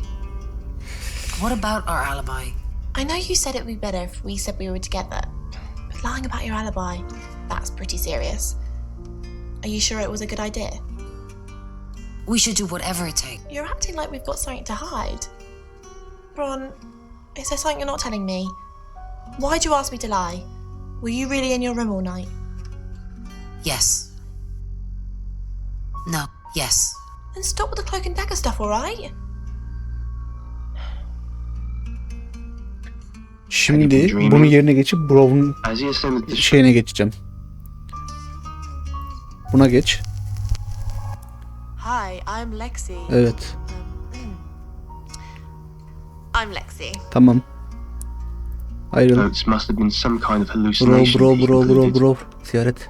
What about our alibi? I know you said it would be better if we said we were together, but lying about your alibi, that's pretty serious. Are you sure it was a good idea? We should do whatever it takes. You're acting like we've got something to hide. Bron, is there something you're not telling me? Why'd you ask me to lie? Were you really in your room all night? Yes. No. Yes. Then stop with the cloak and dagger stuff, alright? Şimdi bunun yerine geçip Brov'un As he ascended the şeyine geçeceğim. Buna geç. Hi, I'm Lexi. Evet. I'm Lexi. Tamam. Ayrıl. notes must have been some kind of hallucination. Bro. Ziyaret.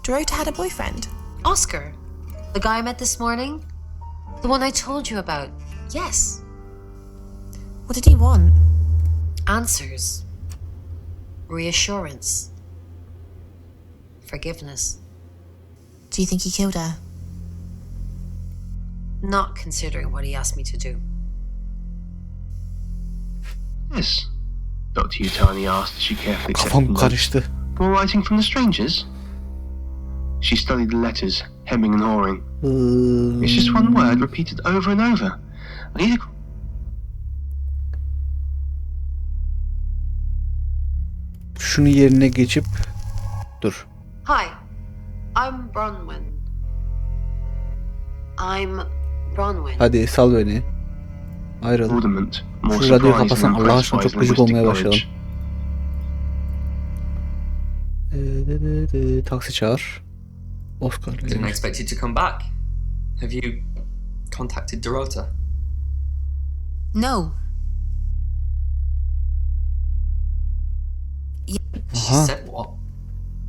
Dorota had a boyfriend. Oscar, the guy I met this morning, the one I told you about. Yes. What did he want? Answers. Reassurance. Forgiveness. Do you think he killed her? Not considering what he asked me to do. Yes. Dr. Utani asked as she carefully accepted Kafam the note. karıştı. More writing from the strangers? She studied the letters, hemming and hawing. It's just one word repeated over and over. I need a... Şunu yerine geçip dur. Hi, I'm Bronwyn. I'm Bronwyn. Hadi sal beni. Ayrıl. Rudiment, more Şu radyoyu surprised kapatsan and Allah impressed aşkına by çok his gıcık linguistic olmaya başladım. knowledge. Taksi çağır. Oscar. Didn't expect you to come back. Have you contacted Dorota? No. She said what?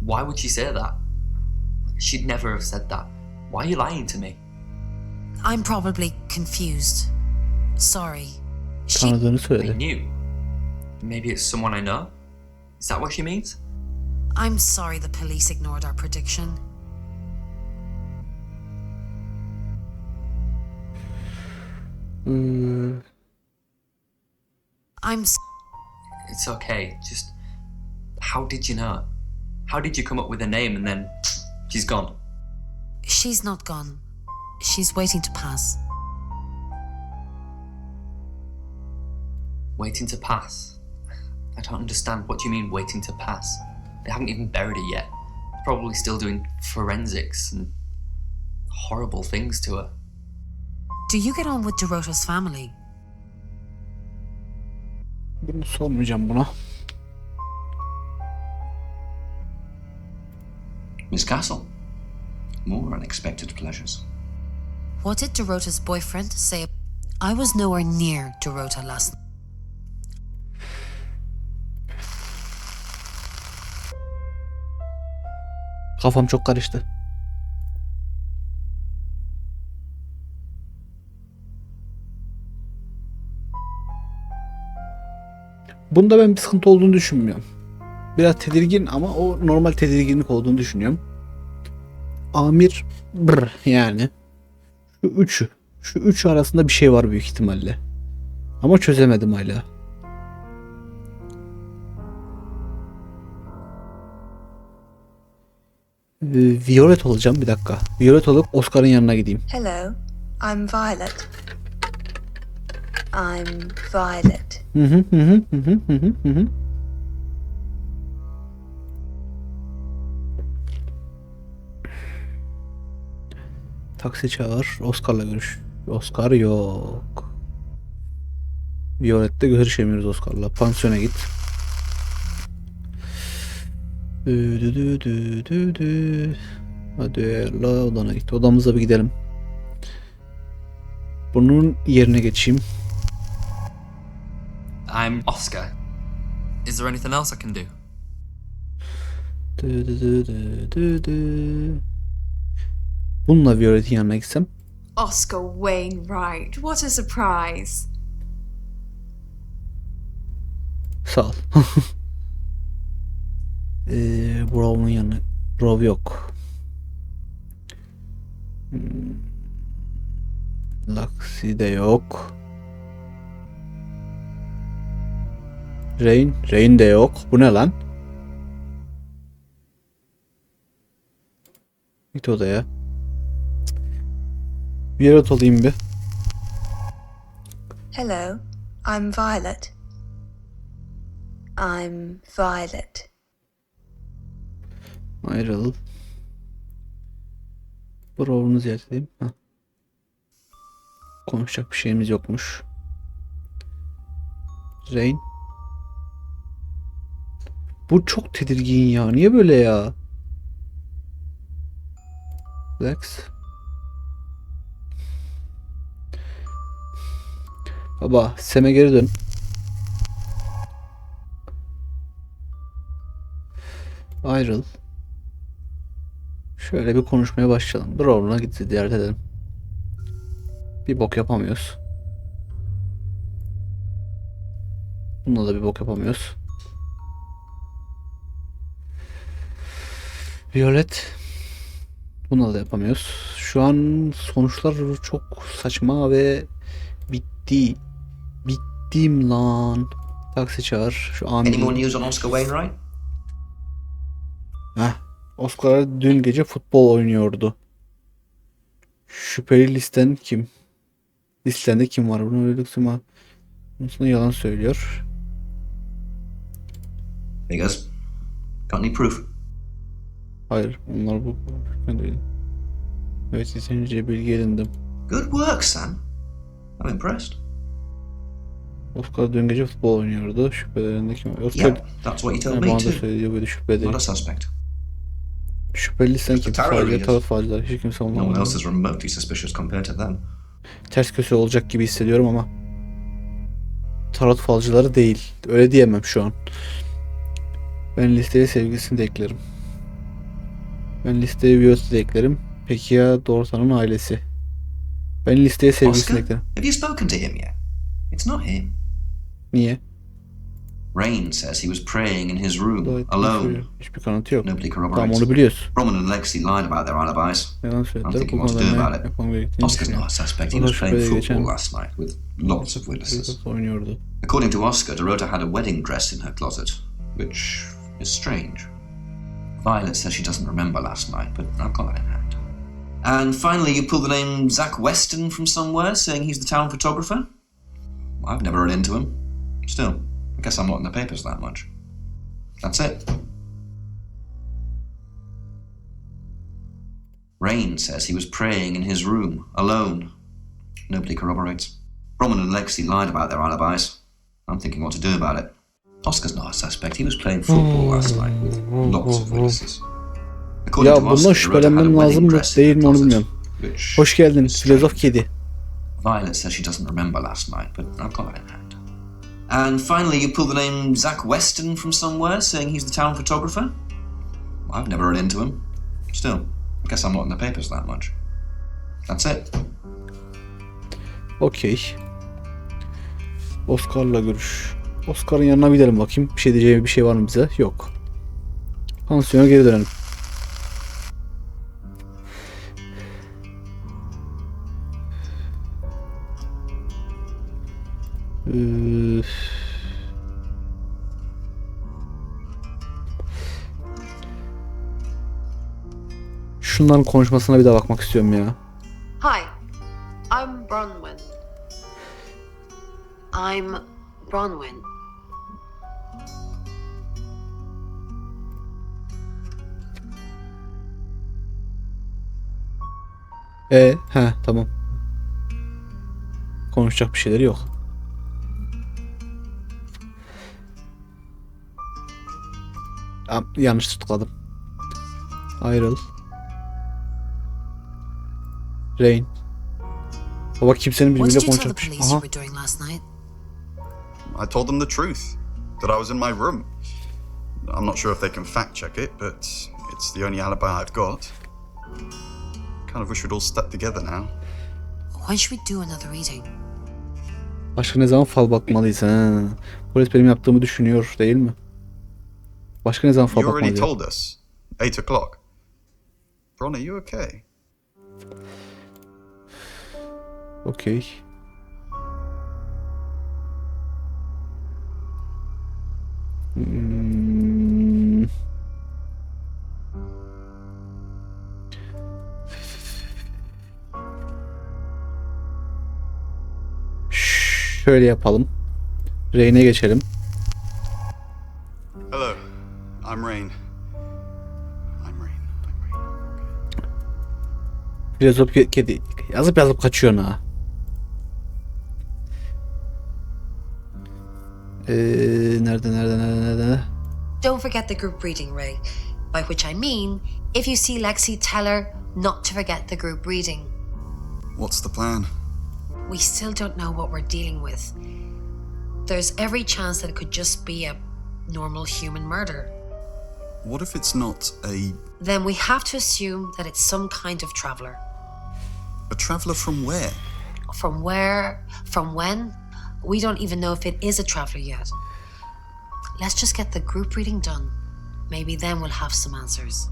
Why would she say that? She'd never have said that. Why are you lying to me? I'm probably confused. Sorry. Tanıdığını I söyledi. knew. Maybe it's someone I know? Is that what she means? I'm sorry the police ignored our prediction. It's okay. Just how did you know? How did you come up with a name and then she's gone? She's not gone. She's waiting to pass. Waiting to pass? I don't understand. What do you mean waiting to pass? They haven't even buried her yet. Probably still doing forensics and horrible things to her. Do you get on with Dorota's family? Bunu sormayacağım buna. Miss Castle. More unexpected pleasures. What did Dorota's boyfriend say? I was nowhere near Dorota last night. Kafam çok karıştı. Bunda ben bir sıkıntı olduğunu düşünmüyorum. Biraz tedirgin ama o normal tedirginlik olduğunu düşünüyorum. Amir yani. Şu üçü arasında bir şey var büyük ihtimalle. Ama çözemedim hala. Violet olacağım bir dakika. Violet olup Oscar'ın yanına gideyim. Hello, I'm Violet. I'm Violet. Taksi çağır. Oscar'la görüş. Oscar yok. Violet'te görüşemiyoruz Oscar'la. Pansiyona git. Hadi la odana git. Odamıza bir gidelim. Bunun yerine geçeyim. I'm Oscar. Is there anything else I can do? Bununla Violet'in yanına gitsem. Oscar Wainwright, what a surprise. Sağ ol. Bravo'nun yanına. Bravo yok. Laxi de yok. Rain de yok. Bu ne lan? Git odaya. Violet olayım bir. Hello, I'm Violet. I'm Violet. Ayrıl. Bravo'nu ziyaret edeyim. Heh. Konuşacak bir şeyimiz yokmuş. Rain. Bu çok tedirgin ya. Niye böyle ya? Lex. Baba, Sem'e geri dön. Ayrıl. Şöyle bir konuşmaya başlayalım. Brown'a git ziyaret edelim. Bir bok yapamıyoruz. Bununla da bir bok yapamıyoruz. Violet. Bununla da yapamıyoruz. Şu an sonuçlar çok saçma ve bitti. Bittim lan. Taksi çağır. Şu an. Any more news on Oscar Wainwright? Heh. Oscar dün gece futbol oynuyordu. Şüpheli listen kim? Listende kim var? Bunu öyle lüksüma. Bunun yalan söylüyor. Figures. Got any proof? Hayır. Onlar bu. Değil. Evet, yeterince bilgi edindim. Good work, Sam. I'm impressed. Oscar dün gece futbol oynuyordu. Şüphelerinde kim var? Oscar, Yeah, that's what you told me bana da too. söylüyor böyle şüphe değil. Not a suspect. Şüpheli listen kim? tarot Sadece readers. tarot falcılar. Hiç kimse No one olmamalı. else is remotely suspicious compared to them. Ters köşe olacak gibi hissediyorum ama tarot falcıları değil. Öyle diyemem şu an. Ben listeye sevgilisini de eklerim. Ben listeye Violet'i de eklerim. Peki ya Dorta'nın ailesi? Ben listeye sevgilisini Oscar? eklerim. Have you spoken to him yet? It's not him. Niye? Rain says he was praying in his room, Gayet alone. söylüyor. Hiçbir kanıtı yok. Nobody Tamam, corroborates. onu biliyoruz. Roman and Lexi lied about their alibis. Yalan I'm söylediler. thinking Bu what to do konuda about ne it. yapmam gerektiğini Oscar's not a düşünüyorum. suspect. He O da was playing şüpheli football geçen last night with lots of witnesses. oynuyordu. According to Oscar, Dorota had a wedding dress in her closet, which is strange. Violet says she doesn't remember last night, but I've got that in hand. And finally, you pull the name Zach Weston from somewhere, saying he's the town photographer? I've never run into him. Still, I guess I'm not in the papers that much. That's it. Rain says he was praying in his room, alone. Nobody corroborates. Roman and Lexi lied about their alibis. I'm thinking what to do about it. Oscar's not a suspect. He was playing football last night with lots of witnesses. According Ya to bundan Oscar, Dorota had a şüphelenmem wedding lazım mı dress in değil her mi onu closet, bilmiyorum. which Hoş geldin is filozof strange. kedi. Violet says she doesn't remember last night, but I've got that in hand. And finally, you pull the name Zach Weston from somewhere, saying he's the town photographer? I've never run into him. Still, I guess I'm not in the papers that much. That's it. Okey. Oscar'la görüş. Oscar'ın yanına bir gidelim bakayım. Bir şey diyeceği bir şey var mı bize? Yok. Pansiyona geri dönelim. Üf. Şunların konuşmasına bir daha bakmak istiyorum ya. Hi, I'm Bronwyn. I'm Bronwyn. Tamam. Konuşacak bir şeyleri yok. Yanlış tıkladım. Ayrıl. Rain. Baba kimsenin What birbiriyle did you tell the konuşmuş. police you Aha. were doing last night? I told them the truth, that I was in my room. I'm not sure if they can fact check it, but it's the only alibi I've got. Kind of wish we'd all stuck together now. When should we do another reading? Başka ne zaman fal bakmalıyız ha? Polis benim yaptığımı düşünüyor değil mi? Başka ne zaman fal You already bakmalıyız? told us. 8 o'clock. Bron, are you okay? Okey. Hmm. Şöyle yapalım. Rain'e geçelim. Hello, I'm Rain. Filozof kedi. Yazıp kaçıyorsun ha. Nerede? Don't forget the group reading, Ray. By which I mean, if you see Lexi, tell her not to forget the group reading. What's the plan? We still don't know what we're dealing with. There's every chance that it could just be a normal human murder. What if it's not a... Then we have to assume that it's some kind of traveler. A traveler from where? From where, from when, we don't even know if it is a traveler yet. Let's just get the group reading done. Maybe then we'll have some answers.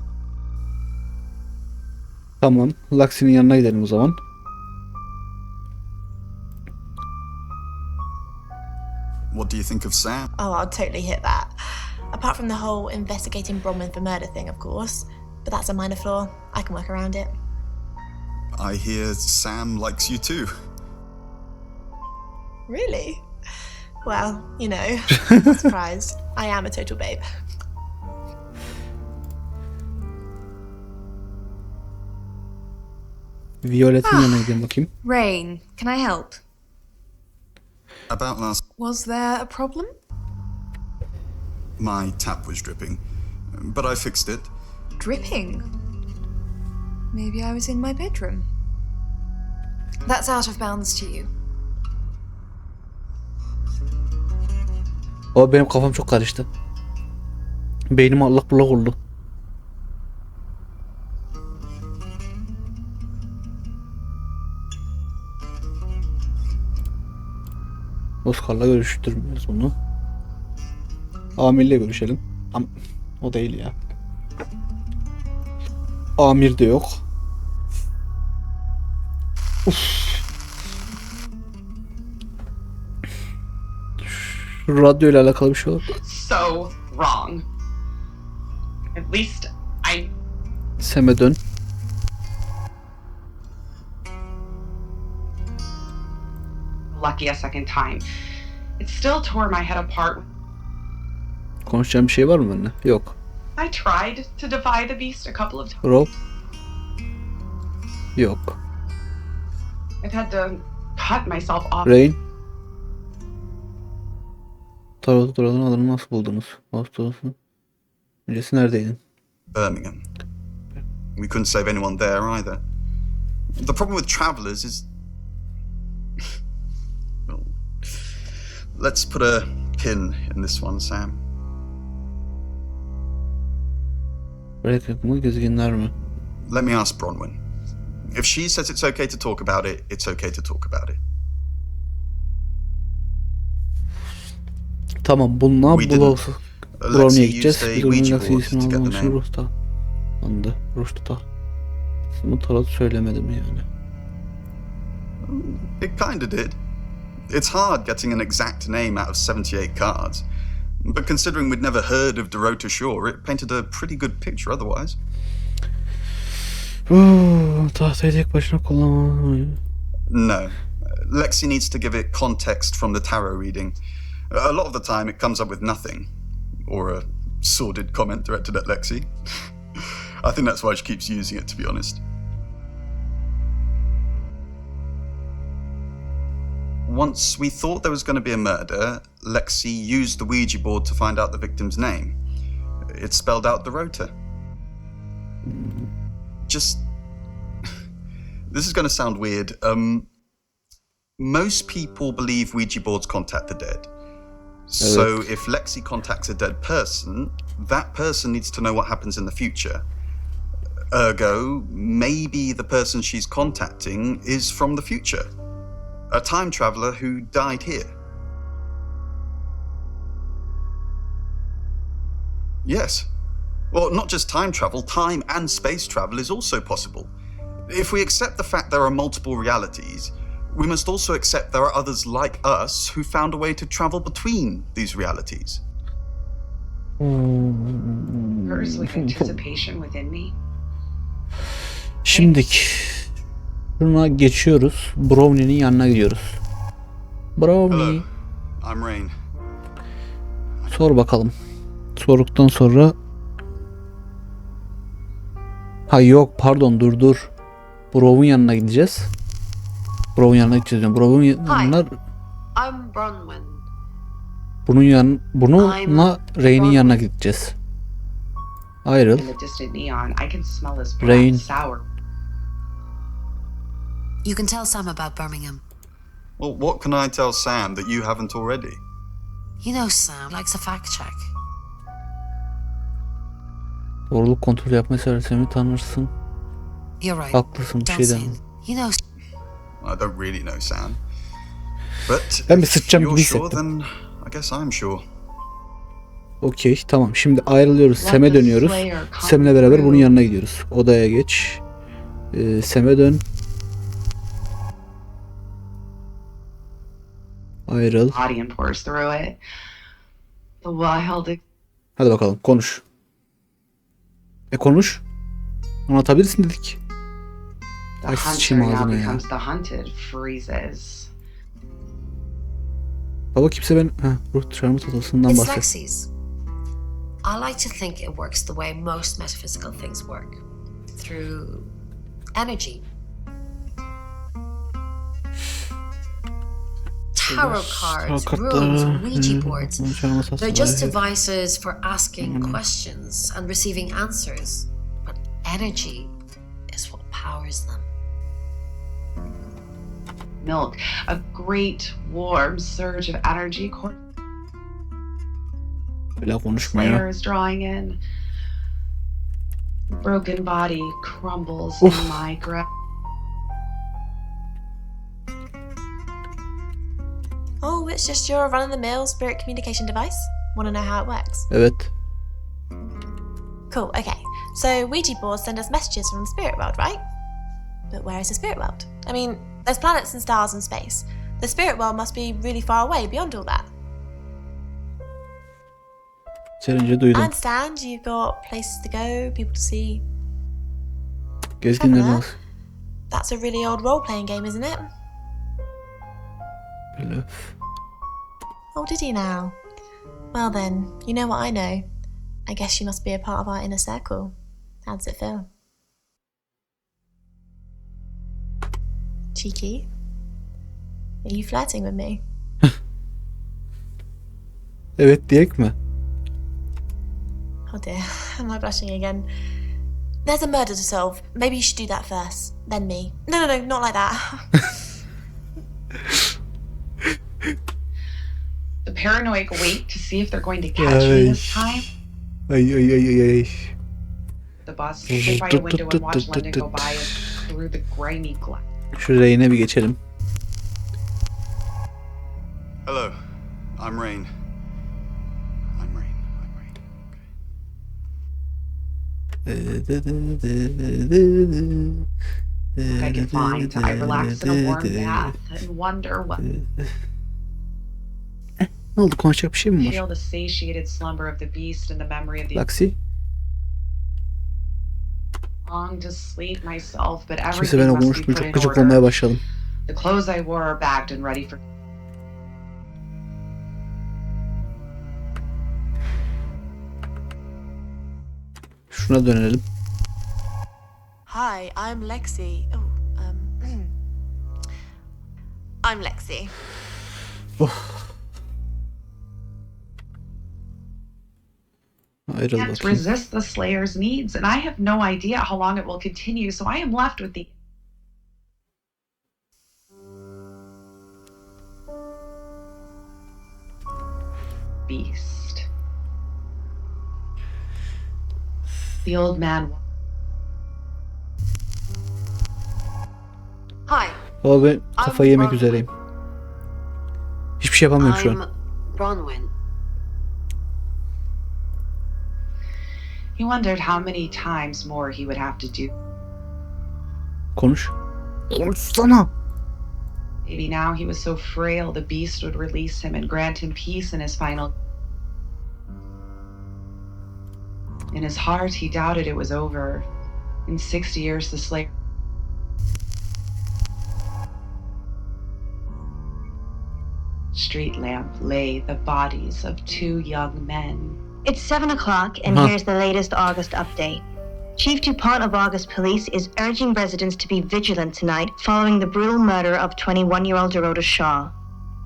Tamam. Lexi'nin yanına gidelim o zaman. What do you think of Sam? Oh, I'll totally hit that. Apart from the whole investigating Bronwyn for murder thing, of course. But that's a minor flaw. I can work around it. I hear Sam likes you too. Really? Well, you know, not surprised. I am a total babe. Violet'in yanına gidelim bakayım. Rain, can I help? About last... Was there a problem? My tap was dripping, but I fixed it. Dripping? Maybe I was in my bedroom. That's out of bounds to you. O benim kafam çok karıştı. Beynim allak bullak oldu. Oscar'la görüştürmüyoruz bunu. Amir'le görüşelim. O değil ya. Amir de yok. Uf. Şu radyo ile alakalı bir şey oldu. So wrong. At least I... Sem'e dön. Lucky a second time. It still tore my head apart. Konuşacağım bir şey var mı benimle? Yok. I tried to defy the beast a couple of times. Rob. Yok. I've had to cut myself off. Rain. Tarot'un adını nasıl buldunuz? Ağustos'un öncesi neredeydin? Birmingham. We couldn't save anyone there either. The problem with travelers is... Well, let's put a pin in this one, Sam. Bırakık mı, gezginler mi? Let me ask Bronwyn. If she says it's okay to talk about it, it's okay to talk about it. Tamam, bununla Brownie'ye gideceğiz. used a Biz onun Ouija board Lexi'yi to get the almışım name. Ruhta. Andı. Ruhta. Bu tarot söylemedim yani. It kinda did. It's hard getting an exact name out of 78 cards. But considering we'd never heard of Dorota Shore, it painted a pretty good picture otherwise. Tahtayı tek başına kullanmam. No. Lexi needs to give it context from the tarot reading. A lot of the time it comes up with nothing. Or a sordid comment directed at Lexi. I think that's why she keeps using it, to be honest. Once we thought there was going to be a murder, Lexi used the Ouija board to find out the victim's name. It spelled out the rota. Just... This is going to sound weird. Most people believe Ouija boards contact the dead. So if Lexi contacts a dead person, that person needs to know what happens in the future. Ergo, maybe the person she's contacting is from the future. A time traveler who died here. Yes. Well, not just time travel, time and space travel is also possible. If we accept the fact there are multiple realities, we must also accept there are others like us who found a way to travel between these realities. There's like anticipation within me. Şimdiki şuna geçiyoruz. Brownie'nin yanına gidiyoruz. Brownie. Hello, I'm Rain. Sor bakalım. Sorduktan sonra ha yok pardon dur. Brow'un yanına gideceğiz. Brow'un yanına gideceğiz diyorum. Brow'un yanına I'm Bronwyn. bununla Rain'in yanına gideceğiz. Ayrıl. In the distant neon, I can smell his Rain. breath, sour. You can tell Sam about Birmingham. Well, what can I tell Sam that you haven't already? You know Sam likes a fact check. Doğruluk kontrolü yapmayı seversem tanırsın. You're right. Haklısın bir Don't şeyden. say it. You know I don't really know Sam. But Ben bir if sıçacağım you're gibi sure, hissettim. then I guess I'm sure. Okey tamam şimdi ayrılıyoruz. Sem'e dönüyoruz. Sem'le beraber bunun yanına gidiyoruz. Odaya geç. Sem'e dön. Ayrıl. Body and pours through it. The wild. Hadi bakalım konuş. Konuş. Anlatabilirsin dedik. The Ay hunter sıçayım now ağzına ya. becomes the hunted. Freezes. Baba kimse ben... ruh dışarımı odasından it's bahset. Lexi's. I like to think it works the way most metaphysical things work. Through energy. Tarot cards, runes, Ouija boards. They're just devices for asking questions and receiving answers. But energy is what powers them. Milk. A great warm surge of energy. Öyle konuşma ya. Slayer is drawing in. Broken body crumbles in my grasp. Oh, it's just your run-of-the-mill spirit communication device? Want to know how it works? Evet. Cool, okay. So Ouija boards send us messages from the spirit world, right? But where is the spirit world? I mean, there's planets and stars and space. The spirit world must be really far away beyond all that. Serince I duydum. understand you've got places to go, people to see. Gezginlerin Traveler? olsun. That's a really old role-playing game, isn't it? Blöf. Oh, did you now? Well then, you know what I know. I guess you must be a part of our inner circle. How does it feel? Cheeky? Are you flirting with me? Evet diyek mi? Oh dear, am I blushing again? There's a murder to solve. Maybe you should do that first, then me. No, not like that. The paranoid wait to see if they're going to catch me this time. Ay. The boss sit by a window and watch London go by through the grimy glass. Şu Rain'e bir geçelim. Hello, I'm Rain. I can find. I relax in a warm bath and wonder what. Ne oldu? Konuşacak bir şey mi var? Feel the satiated slumber of the beast and the memory of the. Lexi. Long to sleep myself, but Kimse everything benimle must be konuşmuyor. put Çok in gıcık order. olmaya başladım. The clothes I wore are bagged and ready for. Şuna dönelim. Hi, I'm Lexi. Oh, I'm Lexi. Ayrıl can't bakayım. resist the Slayer's needs, and I have no idea how long it will continue, so I am left with the beast. The old man. Hi, Baba ben kafayı yemek üzereyim. Hiçbir şey yapamıyorum şu an. I'm Bronwyn. He wondered how many times more he would have to do. Konuş. Konuşsana. Maybe now he was so frail the beast would release him and grant him peace in his final. In his heart, he doubted it was over. In 60 years, the Slayer. Street lamp lay the bodies of 2 young men. It's 7 o'clock, and here's the latest August update. Chief DuPont of August Police is urging residents to be vigilant tonight following the brutal murder of 21-year-old Dorota Shaw.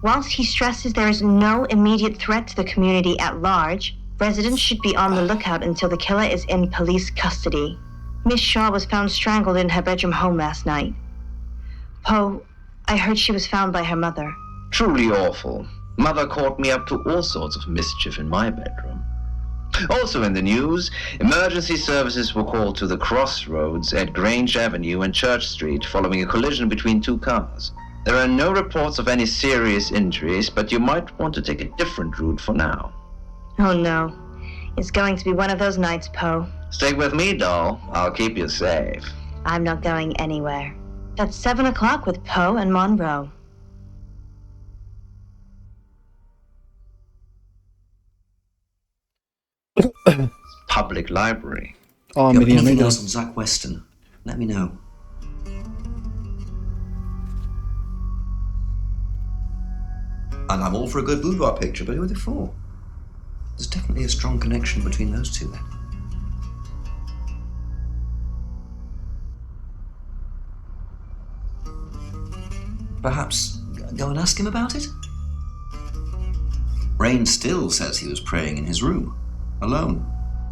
Whilst he stresses there is no immediate threat to the community at large, residents should be on the lookout until the killer is in police custody. Miss Shaw was found strangled in her bedroom home last night. Poe, I heard she was found by her mother. Truly awful. Mother caught me up to all sorts of mischief in my bedroom. Also in the news, emergency services were called to the crossroads at Grange Avenue and Church Street following a collision between 2 cars. There are no reports of any serious injuries, but you might want to take a different route for now. Oh no. It's going to be one of those nights, Poe. Stick with me, doll. I'll keep you safe. I'm not going anywhere. That's 7 o'clock with Poe and Monroe. Public library. Aa, If you have Miriam anything neydi? else on Zach Weston, let me know. And I'm all for a good boudoir picture, but who are they for? There's definitely a strong connection between those two then. Perhaps go and ask him about it? Rain still says he was praying in his room, alone.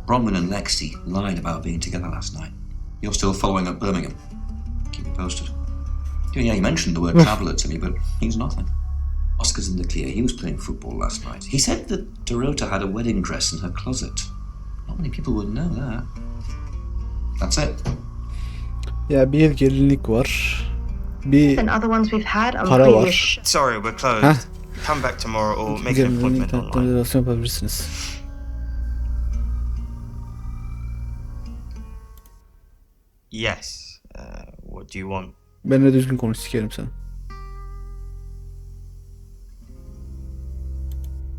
Bronwyn and Lexi lied about being together last night. You're still following up Birmingham. Keep me posted. Yeah, he mentioned the word traveller to me, but he's nothing. Oscar's in the clear. He was playing football last night. He said that Dorota had a wedding dress in her closet. Not many people would know that. That's it. Ya bir gelinlik var. Bir And other ones we've had on para var. previous Sorry, we're closed. Heh. Come back tomorrow or make an appointment online. Rezervasyon yapabilirsiniz. Yes. What do you want? Benimle düzgün konuş, sikerim seni.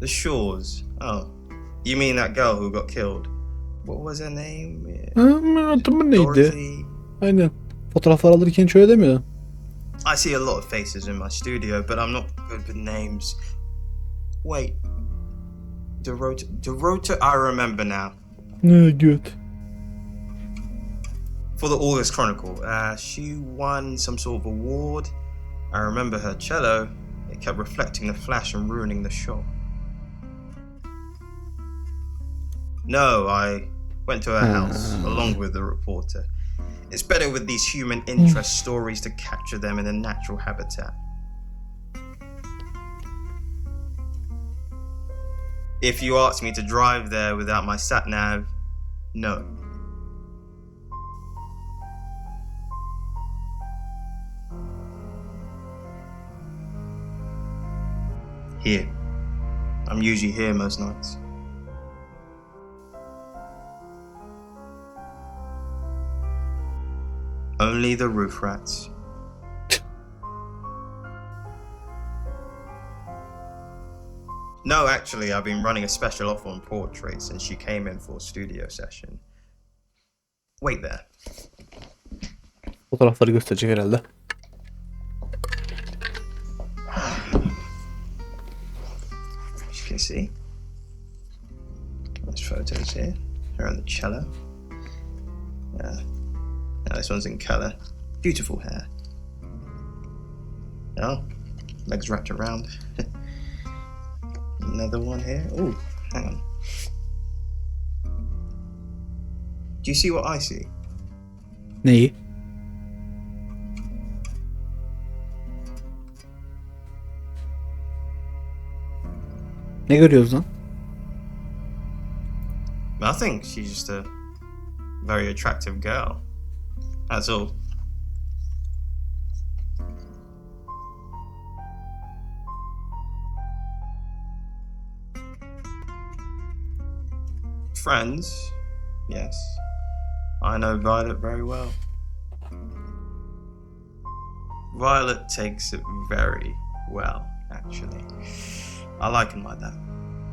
The Shores. Oh. You mean that girl who got killed? What was her name? Adımı neydi? Dorothy. Aynen. Fotoğraflar alırken hiç öyle demiyor. I see a lot of faces in my studio, but I'm not good with names. Wait. Dorota, I remember now. Ne göt. For the August Chronicle. She won some sort of award. I remember her cello. It kept reflecting the flash and ruining the shot. No, I went to her house along with the reporter. It's better with these human interest stories to capture them in a natural habitat. If you asked me to drive there without my sat-nav, no. Here. I'm usually here most nights. Only the roof rats. No, actually, I've been running a special offer on portraits since she came in for a studio session. Wait there. Fotoğrafları gösterecek herhalde. As you can see, there's photos here. Her on the cello. Now this one's in colour. Beautiful hair. Oh, legs wrapped around. Another one here. Ooh, hang on. Do you see what I see? Neyi? Ne görüyoruz lan? Nothing. She's just a very attractive girl. That's all. Friends? Yes. I know Violet very well. Violet takes it very well, actually. I like him like that.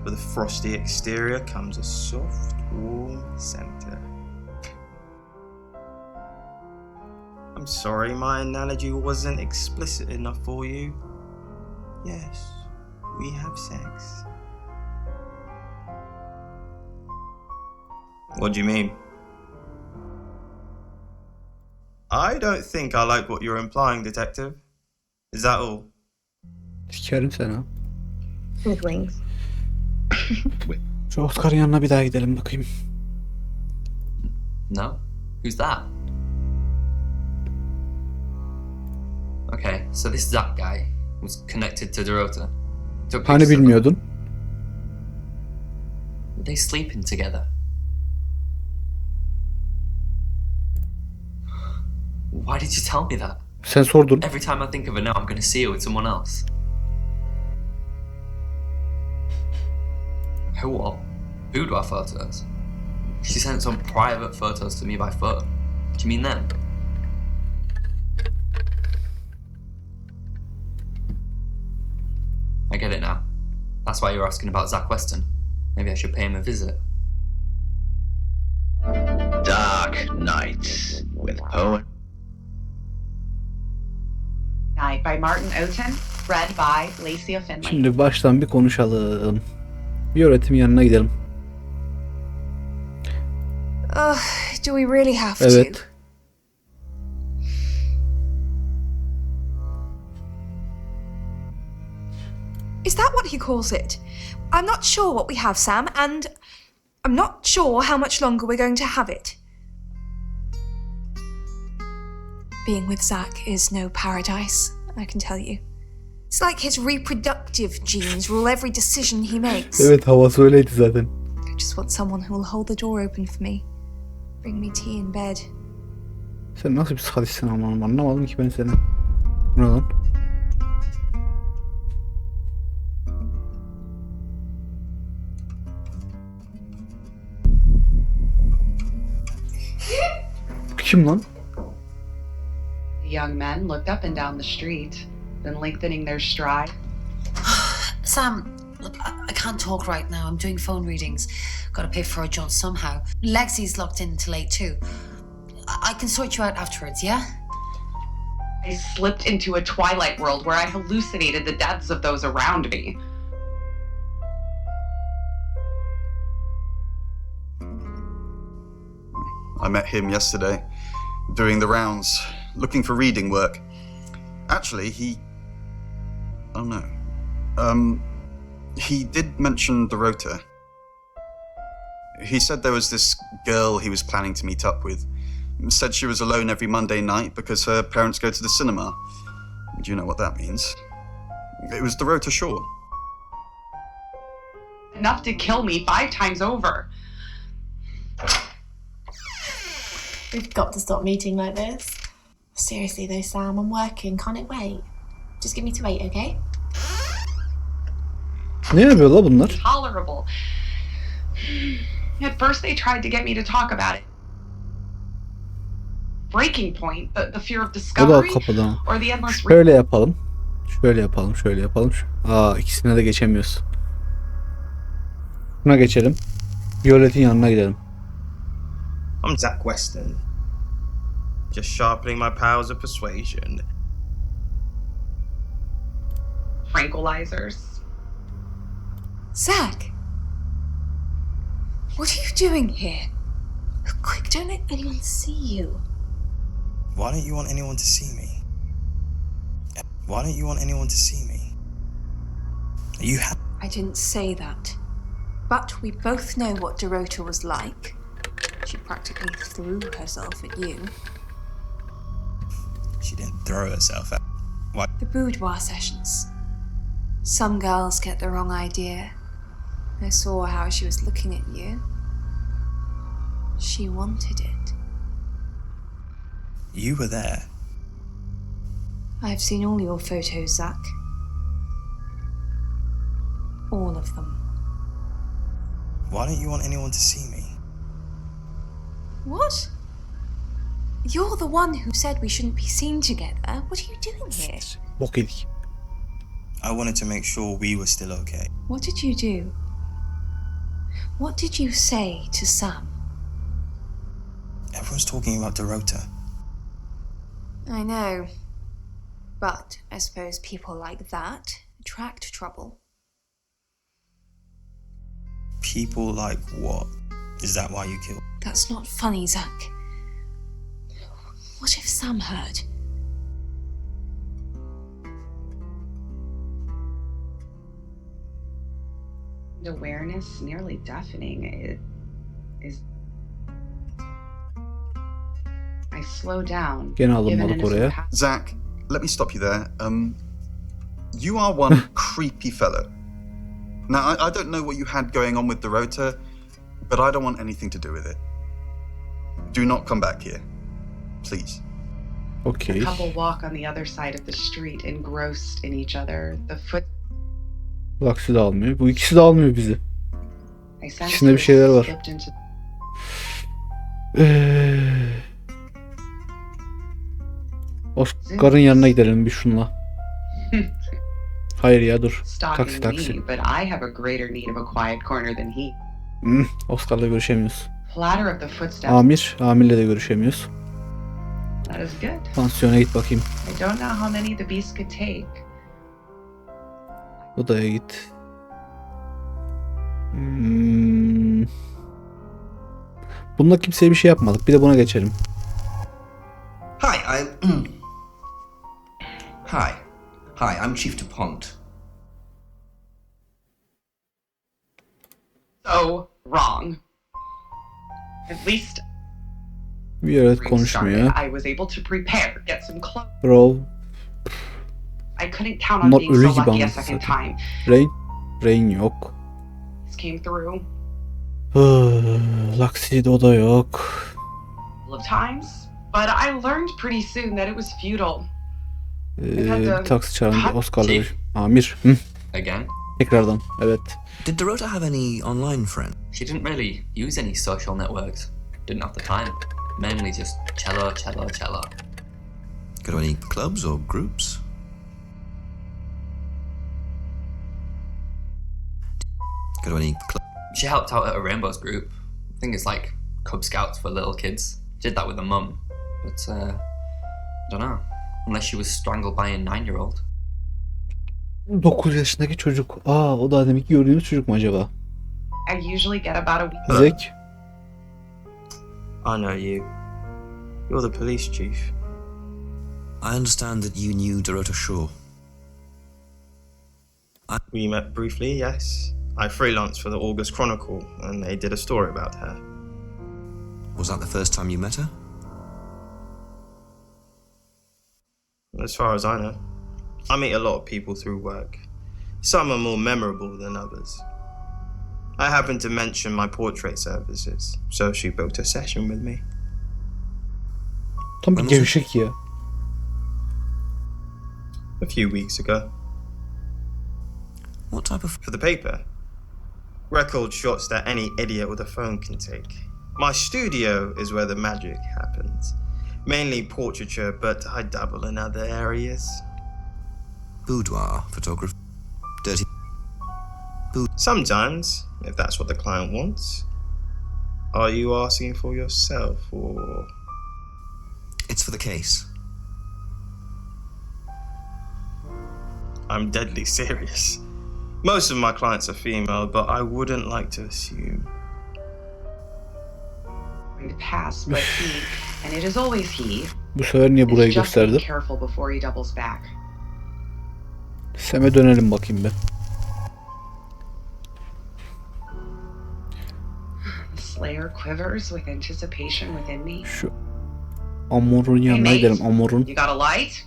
With a frosty exterior comes a soft, warm center. I'm sorry my analogy wasn't explicit enough for you. Yes, we have sex. What do you mean? I don't think I like what you're implying, detective. Is that all? Sikerim seni ha. With wings. Şu Oscar'ın yanına bir daha gidelim bakayım. No? Who's that? Okay, so this Zach guy was connected to Dorota. Hani bilmiyordun? Were they sleeping together? Why did you tell me that? Sen sordun. Every time I think of her now, I'm gonna see her with someone else. What? Boudoir photos? She sent some private photos to me by phone. Do you mean them? I get it now. That's why you're asking about Zach Weston. Maybe I should pay him a visit. Dark Night with poet. Night by Martin Oten, read by Lacey Finley. Şimdi baştan bir konuşalım. Bir öğretim yanına gidelim. Do we really have to? Evet. Is that what he calls it? I'm not sure what we have, Sam, and I'm not sure how much longer we're going to have it. Being with Zach is no paradise, I can tell you. It's like his reproductive genes rule every decision he makes. Evet, havası öyleydi zaten. I just want someone who will hold the door open for me. Bring me tea in bed. Sen nasıl bir sadistsin aman, anlamadım ki ben seni. Bu ne lan? Kim lan? The young men looked up and down the street, then lengthening their stride. Sam, look, I can't talk right now. I'm doing phone readings. Gotta pay for a job somehow. Lexi's locked in till 8 too. I can sort you out afterwards, yeah? I slipped into a twilight world where I hallucinated the deaths of those around me. I met him yesterday, doing the rounds, looking for reading work. Actually, he did mention Dorota. He said there was this girl he was planning to meet up with. Said she was alone every Monday night because her parents go to the cinema. Do you know what that means? It was Dorota Shaw. Enough to kill me 5 times over. We've got to stop meeting like this. Seriously though, Sam, I'm working. Can't it wait? Just give me to 8, okay? Ne yapıyor la bunlar? Tolerable. At first they tried to get me to talk about it. Breaking point, the fear of O da discovery, kapıda. or the endless... Şöyle yapalım. Şöyle yapalım, şöyle yapalım. İkisine de geçemiyoruz. Buna geçelim. Violet'in yanına gidelim. I'm Zach Weston. Just sharpening my powers of persuasion. Tranquilizers. Zach! What are you doing here? Quick, don't let anyone see you. Why don't you want anyone to see me? Why don't you want anyone to see me? You have... I didn't say that. But we both know what Dorota was like. She She practically threw herself at you. She didn't throw herself at. What? The boudoir sessions. Some girls get the wrong idea. I saw how she was looking at you. She wanted it. You were there. I've seen all your photos, Zach. All of them. Why don't you want anyone to see me? What? You're the one who said we shouldn't be seen together. What are you doing here? Bok yedik. I wanted to make sure we were still okay. What did you do? What did you say to Sam? Everyone's talking about Dorota. I know. But I suppose people like that attract trouble. People like what? Is that why you killed? That's not funny, Zach. What if Sam heard? The awareness nearly deafening. It is. I slow down. Gene alınmadık oraya. Zach, let me stop you there. You are one creepy fellow. Now, I don't know what you had going on with Dorota, but I don't want anything to do with it. Do not come back here. Please. Okay. The couple walk on the other side of the street, engrossed in each other. The foot. Bu aksi de almıyor. Bu ikisi de almıyor bizi. I sensed İkisinde bir şeyler var. slipped into. Oscar'ın yanına gidelim bir şunla. Hayır ya dur. Stalking Taksi. me, but I have a greater need of a quiet corner than he. Oscar'la görüşemiyoruz. Clatter of the footsteps. Amir'le de görüşemiyoruz. That is good. Pansiyona git bakayım. I don't know how many the beast could take. Odaya git. Bununla kimseye bir şey yapmadık. Bir de buna geçelim. Hi, Hi, I'm Chief DuPont. So wrong. At least Bir öğret konuşmuyor. I was able to prepare, get some clothes. Bro. I couldn't count on Bunlar being ölü so gibi lucky a anasını second satayım. time. Rain yok. This came through Laksi'de o da yok. a couple of times, but I learned pretty soon that it was futile. Bir taksi çağırınca Oscar'la Amir. Again? Tekrardan. Evet. Did Dorota have any online friends? She didn't really use any social networks. Didn't have the time. Mainly just cello. Go to any clubs or groups? Go to any She helped out at a Rainbows group. I think it's like Cub Scouts for little kids. Did that with her mum. But, I don't know. Unless she was strangled by a 9-year-old. 9 yaşındaki çocuk. O da demek ki gördüğünüz çocuk mu acaba? I usually get about a week. Zek. I know you. You're the police chief. I understand that you knew Dorota Shaw. We met briefly, yes. I freelanced for the August Chronicle, and they did a story about her. Was that the first time you met her? As far as I know. I meet a lot of people through work. Some are more memorable than others. I happened to mention my portrait services, so she booked a session with me. Tam bir gevşek ya. A few weeks ago. What type of... For the paper. Record shots that any idiot with a phone can take. My studio is where the magic happens. Mainly portraiture, but I dabble in other areas. Boudoir photography. Dirty... Sometimes, if that's what the client wants. Are you asking for yourself, or...? It's for the case. I'm deadly serious. Most of my clients are female, but I wouldn't like to assume. In the past, but he, and it is always he, Bu sefer niye burayı is just being gösterdi? careful before he doubles back. Sem'e dönelim bakayım ben. Slayer quivers with anticipation within me. Şu Amor'un yanına gidelim. Amor'un. You got a light?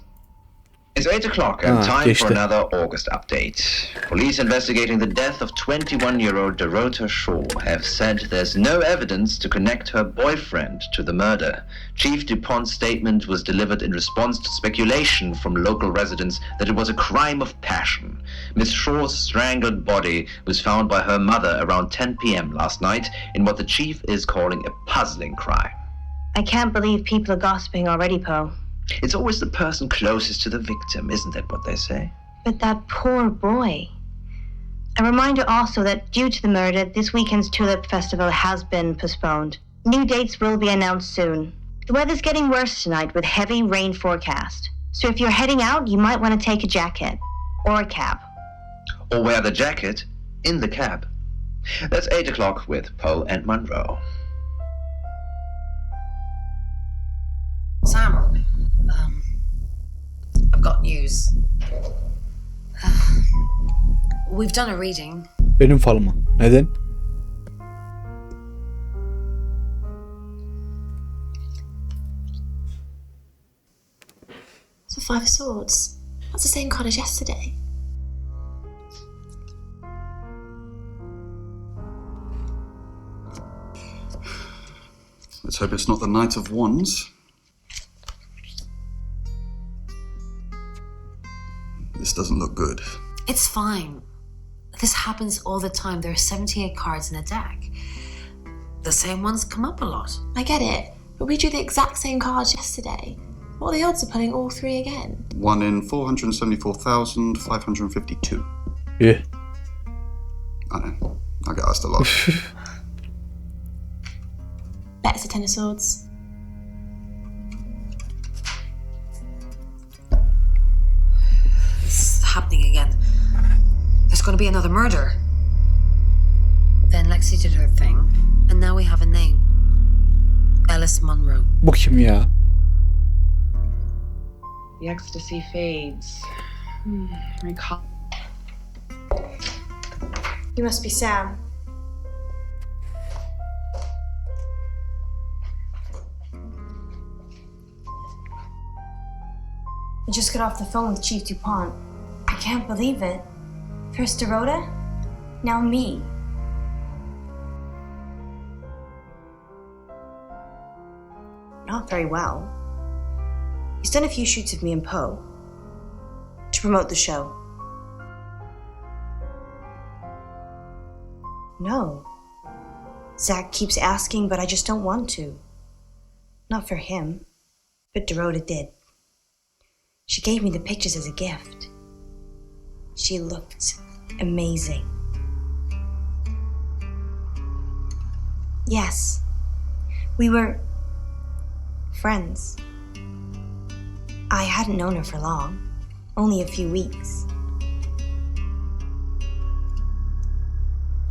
It's 8 o'clock and time geçti. for another August update. Police investigating the death of 21-year-old Dorota Shaw have said there's no evidence to connect her boyfriend to the murder. Chief DuPont's statement was delivered in response to speculation from local residents that it was a crime of passion. Miss Shaw's strangled body was found by her mother around 10 p.m. last night in what the chief is calling a puzzling crime. I can't believe people are gossiping already, Poe. It's always the person closest to the victim, isn't that what they say? But that poor boy. A reminder also that due to the murder, this weekend's Tulip Festival has been postponed. New dates will be announced soon. The weather's getting worse tonight with heavy rain forecast. So if you're heading out, you might want to take a jacket. Or a cab. Or wear the jacket in the cab. That's 8 o'clock with Poe and Monroe. Sam, I've got news. We've done a reading. Benim falıma. Neden? So 5 of Swords. That's the same card as yesterday. Let's hope it's not the Knight of Wands. This doesn't look good. It's fine. This happens all the time. There are 78 cards in a deck. The same ones come up a lot. I get it, but we drew the exact same cards yesterday. What are the odds of pulling all 3 again? 1 in 474,552. Yeah. I know. I get asked a lot. Bet it's a 10 of Swords. It's happening again. There's going to be another murder. Then Lexi did her thing, and now we have a name. Alice Munro. Bu kim ya? The ecstasy fades. Recall. You must be Sam. I just got off the phone with Chief DuPont. I can't believe it. First Dorota, now me. Not very well. He's done a few shoots of me and Poe to promote the show. No. Zach keeps asking, but I just don't want to. Not for him, but Dorota did. She gave me the pictures as a gift. She looked amazing. Yes, we were friends. I hadn't known her for long, only a few weeks.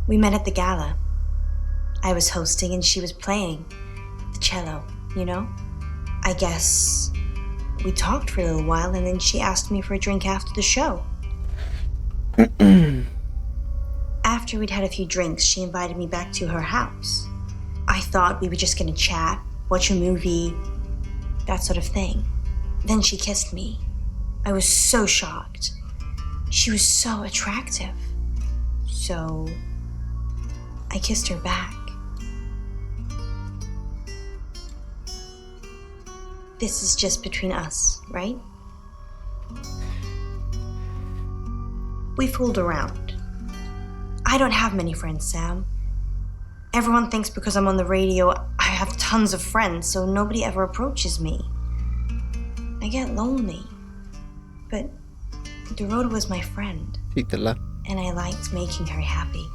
We met at the gala. I was hosting and she was playing the cello, you know? I guess we talked for a little while and then she asked me for a drink after the show. After we'd had a few drinks, she invited me back to her house. I thought we were just gonna chat, watch a movie, that sort of thing. Then she kissed me. I was so shocked. She was so attractive. So I kissed her back. This is just between us, right? We fooled around. I don't have many friends, Sam. Everyone thinks because I'm on the radio, I have tons of friends, so nobody ever approaches me. I get lonely. But Dorota was my friend. And I liked making her happy.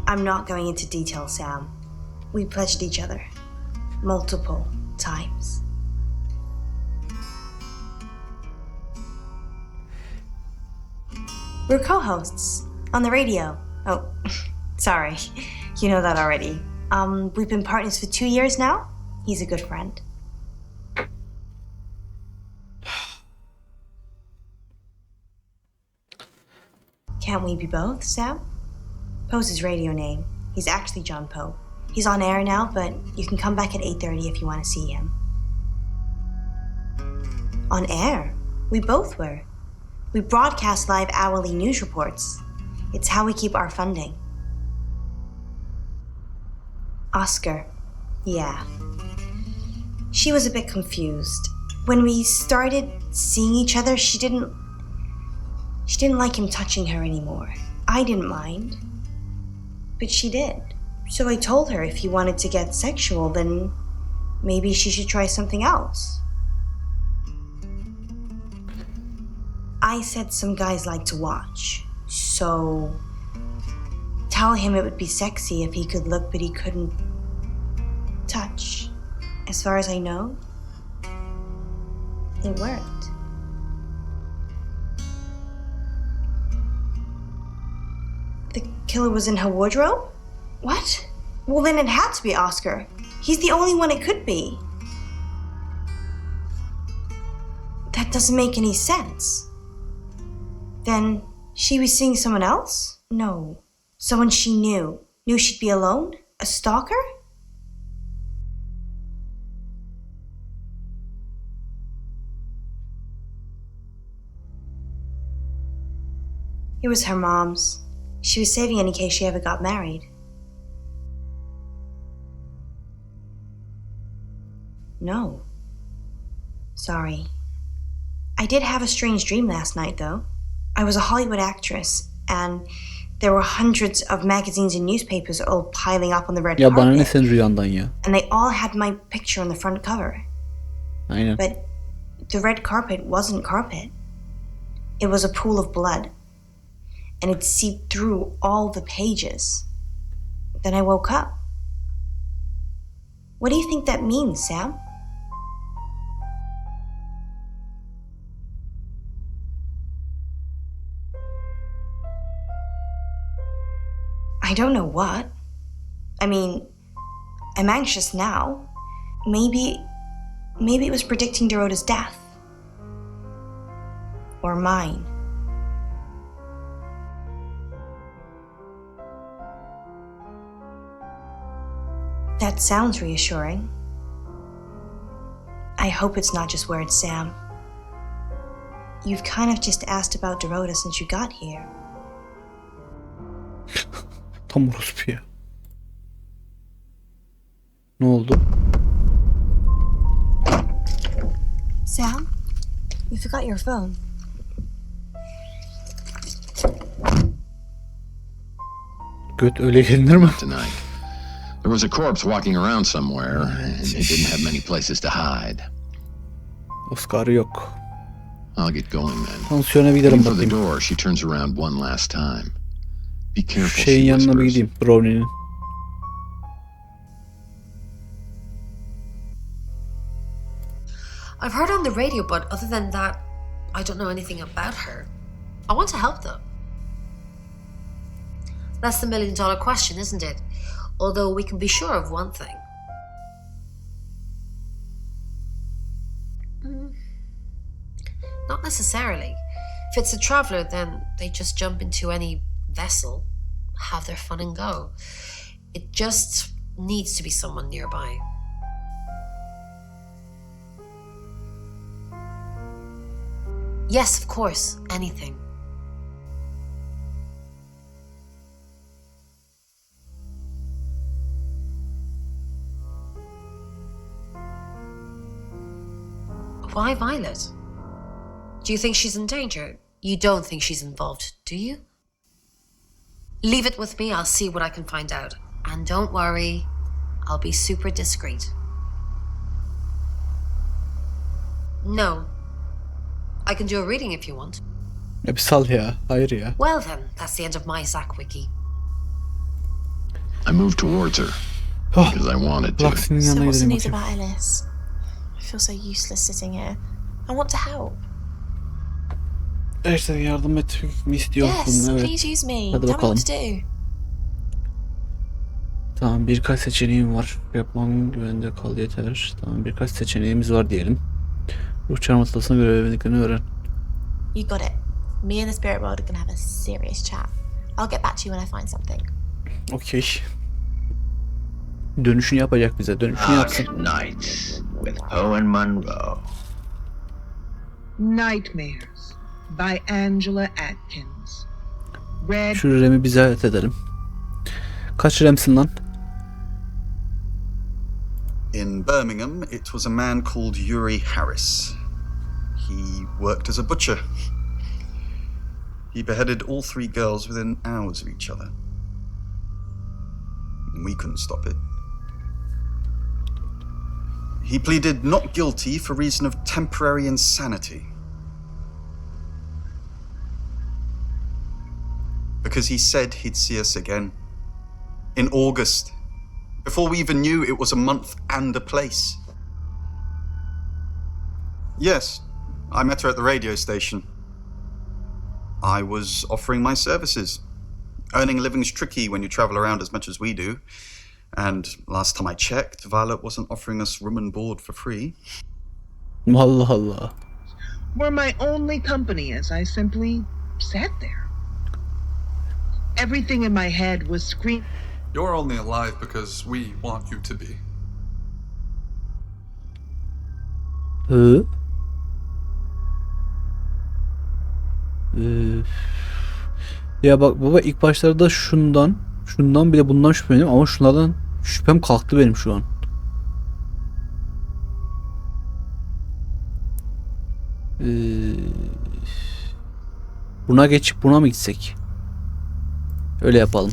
I'm not going into detail, Sam. We pledged each other multiple times. We're co-hosts on the radio. Oh, sorry. You know that already. We've been partners for 2 years now. He's a good friend. Can't we be both, Sam? Poe's his radio name. He's actually John Poe. He's on air now, but you can come back at 8:30 if you want to see him. On air? We both were. We broadcast live hourly news reports. It's how we keep our funding. Oscar. Yeah. She was a bit confused. When we started seeing each other, she didn't like him touching her anymore. I didn't mind. But she did. So I told her if he wanted to get sexual, then maybe she should try something else. I said some guys like to watch, so tell him it would be sexy if he could look but he couldn't touch. As far as I know, it worked. The killer was in her wardrobe? What? Well, then it had to be Oscar. He's the only one it could be. That doesn't make any sense. Then she was seeing someone else? No. Someone she knew. Knew she'd be alone? A stalker? It was her mom's. She was saving in case she ever got married. No. Sorry. I did have a strange dream last night, though. I was a Hollywood actress, and there were hundreds of magazines and newspapers all piling up on the red Ya bana ne carpet. sen rüyandan ya? And they all had my picture on the front cover. Aynen. But the red carpet wasn't carpet. It was a pool of blood. And it seeped through all the pages. Then I woke up. What do you think that means, Sam? I don't know what. I mean, I'm anxious now. Maybe it was predicting Dorota's death. Or mine. That sounds reassuring. I hope it's not just words, Sam. You've kind of just asked about Dorota since you got here. Tam orospu ya. Ne oldu? Sam, you forgot your phone. Göt öyle gelinir mi? Tonight. There was a corpse walking around somewhere, and they didn't have many places to hide. Oscar'ı yok. I'll get going then. Tansiyona bir gidelim Heading for the bakayım. door, she turns around one last time. Be careful, Şeyin she yanına bir whispers. gideyim. Brownie'nin. I've heard on the radio, but other than that, I don't know anything about her. I want to help though. That's the million-dollar question, isn't it? Although we can be sure of one thing. Not necessarily. If it's a traveler, then they just jump into any vessel, have their fun and go. It just needs to be someone nearby. Yes, of course, anything. Why Violet? Do you think she's in danger? You don't think she's involved, do you? Leave it with me, I'll see what I can find out. And don't worry, I'll be super discreet. No. I can do a reading if you want. Ya bir sal ya. Hayır ya. Well then, that's the end of my Zach wiki. I moved towards her because I wanted to. Bırak senin So yanına what's the gidelim news bakayım. about Ellis? I feel so useless sitting here. I want to help. İşte yardım etmek mi istiyorsun? Yes, Evet. please use me. Hadi Tell me bakalım. what to do. Tamam, birkaç seçeneğim var. Yapmam güvende kal yeter. Tamam, birkaç seçeneğimiz var diyelim. Ruh çarmıhtasına göre öğrendiklerini öğren. You got it. Me and the spirit world are gonna have a serious chat. I'll get back to you when I find something. Okey. Dönüşünü yapacak bize. Dönüşünü yapsın. Nights with Poe and Monroe. Nightmares by Angela Atkins. Read. Şu Rem'i bize alet edelim. Kaç Rem'sin lan? In Birmingham, it was a man called Uri Harris. He worked as a butcher. He beheaded all 3 girls within hours of each other. We couldn't stop it. He pleaded not guilty for reason of temporary insanity. Because he said he'd see us again. In August. Before we even knew it was a month and a place. Yes, I met her at the radio station. I was offering my services. Earning a living's tricky when you travel around as much as we do. And last time I checked, Violet wasn't offering us room and board for free. Allah Allah. Were my only company as I simply sat there. Everything in my head was screaming. You're only alive because we want you to be. Hı? Ya bak baba, ilk başlarda şundan bir de bundan şüpheleniyorum ama şunlardan şüphem kalktı benim şu an. Buna geçip buna mı gitsek? Öyle yapalım.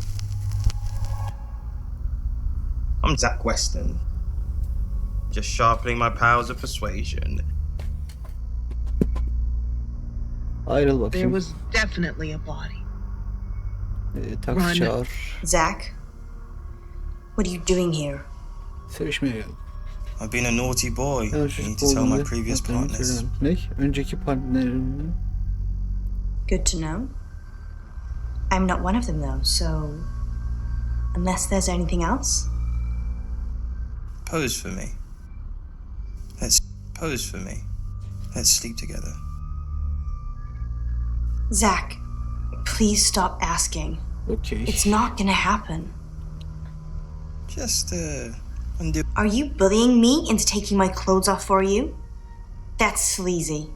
I'm Zach Weston. Just sharpening my powers of persuasion. Ayrıl There bakayım. was definitely a body. Taksi Run. çağır. Zach, what are you doing here? Sevişmeye geldim. I've been a naughty boy. Ya You çocuk need to tell my olduğunda previous yaptığımı partners. söylerim. Ne? Önceki partnerimle. Good to know. I'm not one of them though, so unless there's anything else. Pose for me. Let's pose for me. Let's sleep together. Zach, please stop asking. Okay. It's not gonna happen. Just undo. Are you bullying me into taking my clothes off for you? That's sleazy.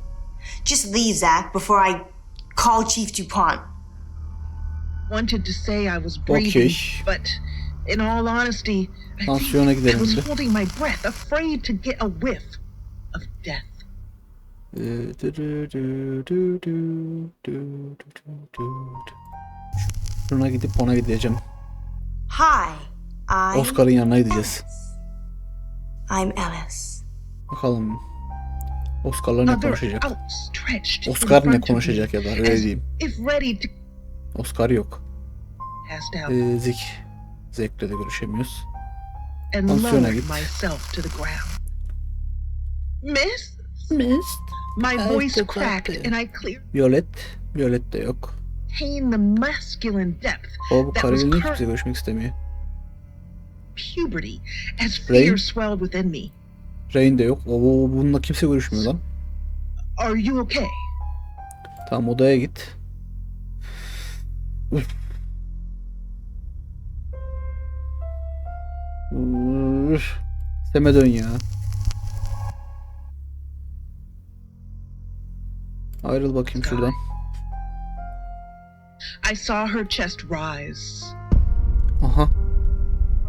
Just leave, Zach, before I call Chief DuPont. Wanted to say I was breathing, Okay. but in all honesty, I Tansiyona think I gidelim was de. holding my breath, afraid to get a whiff of death. Şuna gidip ona gideceğim. Hi, I'm Oscar'ın yanına gideceğiz. I'm Alice. Bakalım. Oscar'la ne Other konuşacak? outstretched in Oscar ne front of konuşacak me, ya da öyle as diyeyim. if ready to Oscar yok. passed out Zek'le de görüşemiyoruz. and Tansiyona lowered git. myself to the ground. Miss? Mist. My Evet, voice evet, cracked evet. and I cleared Violet de yok. the masculine depth O bu that was karıyla niye current kimse görüşmek istemiyor? puberty as Rain? fear swelled within me. Rain de yok. Bununla kimse görüşmüyor lan. Are you okay? Tamam, odaya git. Üf. Seme dön ya. Ayrıl bakayım şuradan. I saw her chest rise. Aha.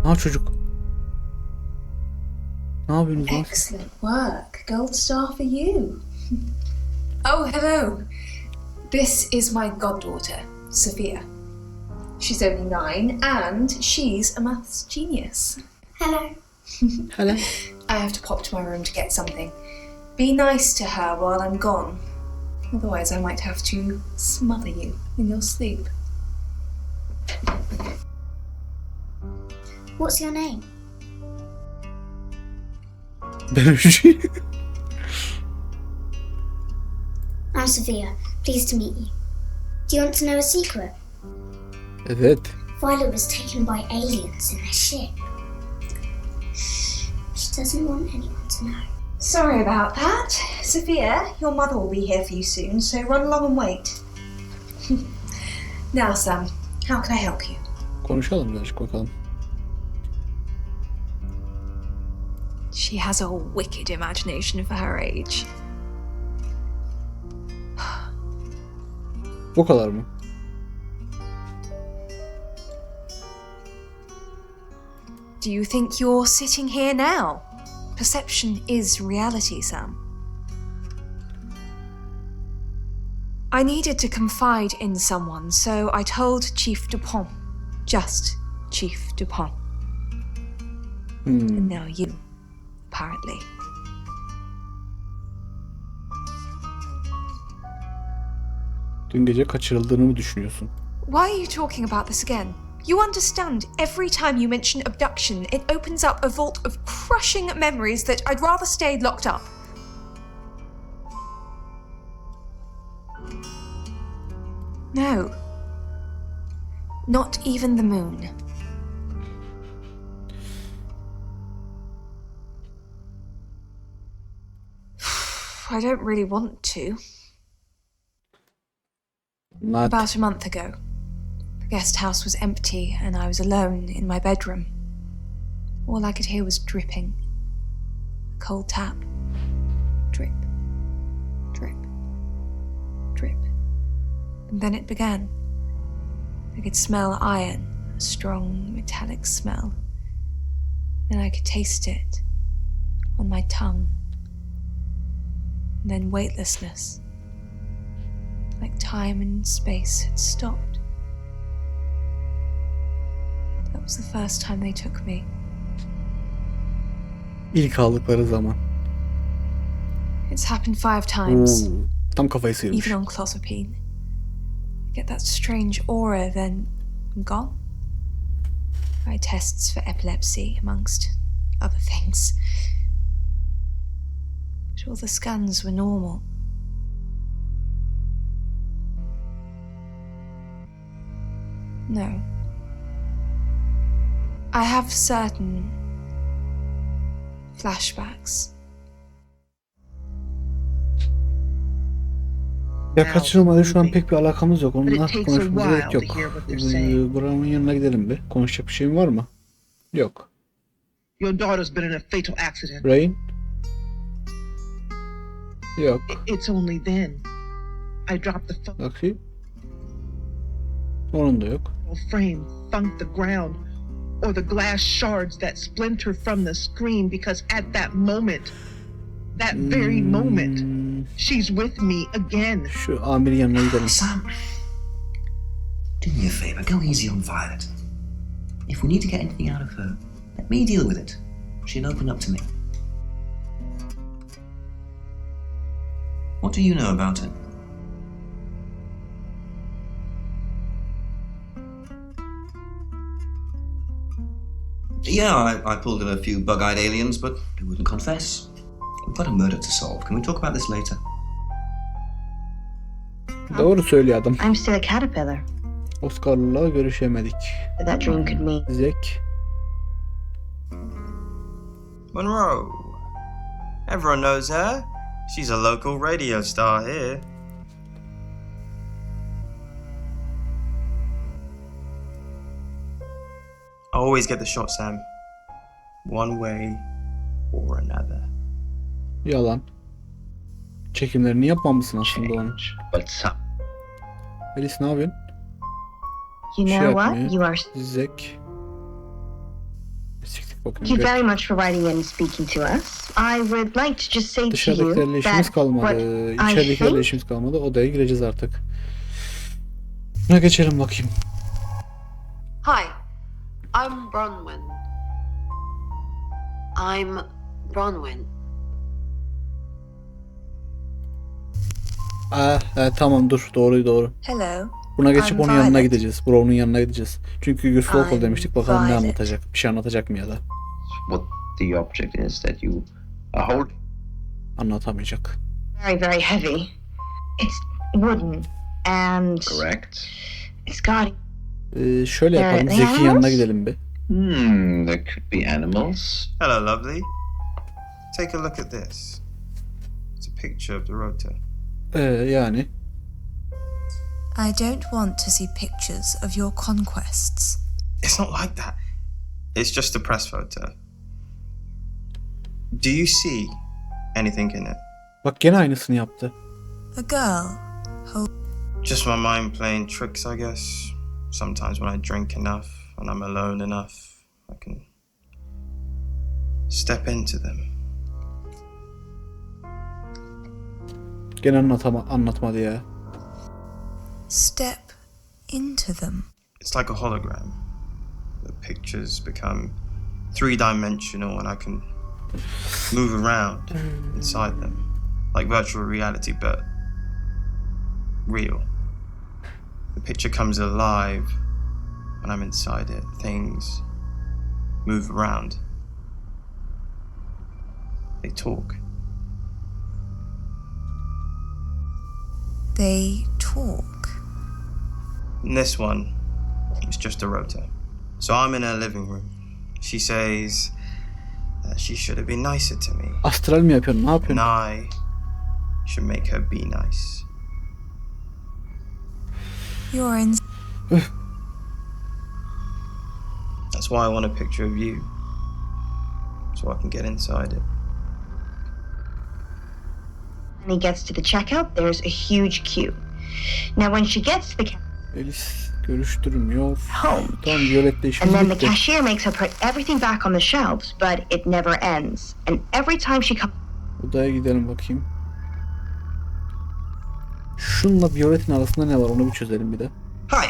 Aha çocuk. Ne yapıyorsunuz lan? Excellent work. Gold star for you. Oh, hello. This is my goddaughter, Sophia. She's only 9 and she's a maths genius. Hello. Hello. I have to pop to my room to get something. Be nice to her while I'm gone. Otherwise, I might have to smother you in your sleep. What's your name? I'm Sophia. Pleased to meet you. Do you want to know a secret? Evet. Violet was taken by aliens in their ship. She doesn't want anyone to know. Sorry about that. Sophia, your mother will be here for you soon, so run along and wait. Now, Sam, how can I help you? Konuşalım birazcık bakalım. She has a wicked imagination for her age. Bu kadar mı? Do you think you're sitting here now? Perception is reality, Sam. I needed to confide in someone, so I told Chief Dupont. Just Chief Dupont. And now you, apparently. Dün gece kaçırıldığını mı düşünüyorsun? Why are you talking about this again? You understand, every time you mention abduction, it opens up a vault of crushing memories that I'd rather stay locked up. No. Not even the moon. I don't really want to. About a month ago, the guest house was empty and I was alone in my bedroom. All I could hear was dripping. A cold tap. Drip. Drip. Drip. And then it began. I could smell iron, a strong metallic smell. Then I could taste it on my tongue. And then weightlessness. Like time and space had stopped. That was the first time they took me. İlk aldıkları zaman. It's happened 5 times. Tam kafayı sıyırmış. Even on clozapine. I get that strange aura, then I'm gone. I had tests for epilepsy, amongst other things. But all the scans were normal. No. I have certain flashbacks. Ya kaçırılmayla şu an pek bir alakamız yok. Onunla konuşmamıza gerek yok. Buranın yanına gidelim bir. Konuşacak bir şeyin var mı? Yok. Your daughter's been in a fatal accident. Rain? Yok. It's only then. I dropped the phone. Bakayım. Onun da yok. Frame thunked the ground, or the glass shards that splinter from the screen, because at that moment, that very moment, she's with me again. Şu amirin yanına gidelim. Sam, do me a favor, go easy on Violet. If we need to get anything out of her, let me deal with it. She'll open up to me. What do you know about it? Yeah, I pulled in a few bug-eyed aliens, but they wouldn't confess. We've got a murder to solve. Can we talk about this later? Doğru söylüyor adam. I'm still a caterpillar. Oscar'la görüşemedik. That dream could mean. Zek. Monroe. Everyone knows her. She's a local radio star here. I always get the shot, Sam. One way or another. Yalan. Çekimlerini yapmamışsın aslında onu. Alice ne yapıyorsun? You know what? You are. Zek. Thank you very much for writing in and speaking to us. I would like to just say to Dışarıdakilerle you işimiz that kalmadı. İçeridekilerle işimiz kalmadı. Odaya gireceğiz artık. Buna geçelim bakayım. Hi, I'm Bronwyn. I'm Bronwyn. Tamam dur. Doğru. Hello. Buna geçip I'm onun yanına Violet. gideceğiz. Brown'un yanına gideceğiz. Çünkü Yusuf Okul I'm demiştik. Bakalım ne Violet. anlatacak. Bir şey anlatacak mı ya da? What the object is that you are holding? Anlatamayacak. very, very heavy. It's wooden and Correct. it's got. Şöyle yapalım. They Zek'in yanına animals? gidelim bir. There could be animals. Hello, lovely. Take a look at this. It's a picture of the rotor. Yani. I don't want to see pictures of your conquests. It's not like that. It's just a press photo. Do you see anything in it? Bak gene aynısını yaptı. A girl. Just my mind playing tricks, I guess. Sometimes when I drink enough and I'm alone enough, I can step into them. Gene anlatmadı ya. Step into them. It's like a hologram. The pictures become three-dimensional and I can move around inside them. Like virtual reality, but real. The picture comes alive when I'm inside it. Things move around. They talk. They talk. And this one is just a rota. So I'm in her living room. She says that she should have been nicer to me. Astral mi yapıyorsun? Ne yapıyorsun? And I should make her be nice. You're in. That's why I want a picture of you. So I can get inside it. When he gets to the checkout, there's a huge queue. Now when she gets to the Elis görüştürmüyor. home, Tamam, Violet'le and işimiz then the bitti. cashier makes her put everything back on the shelves, but it never ends. And every time she comes Odaya gidelim bakayım. Şunla Violet'in arasında ne var onu bir çözelim bir de. Hi,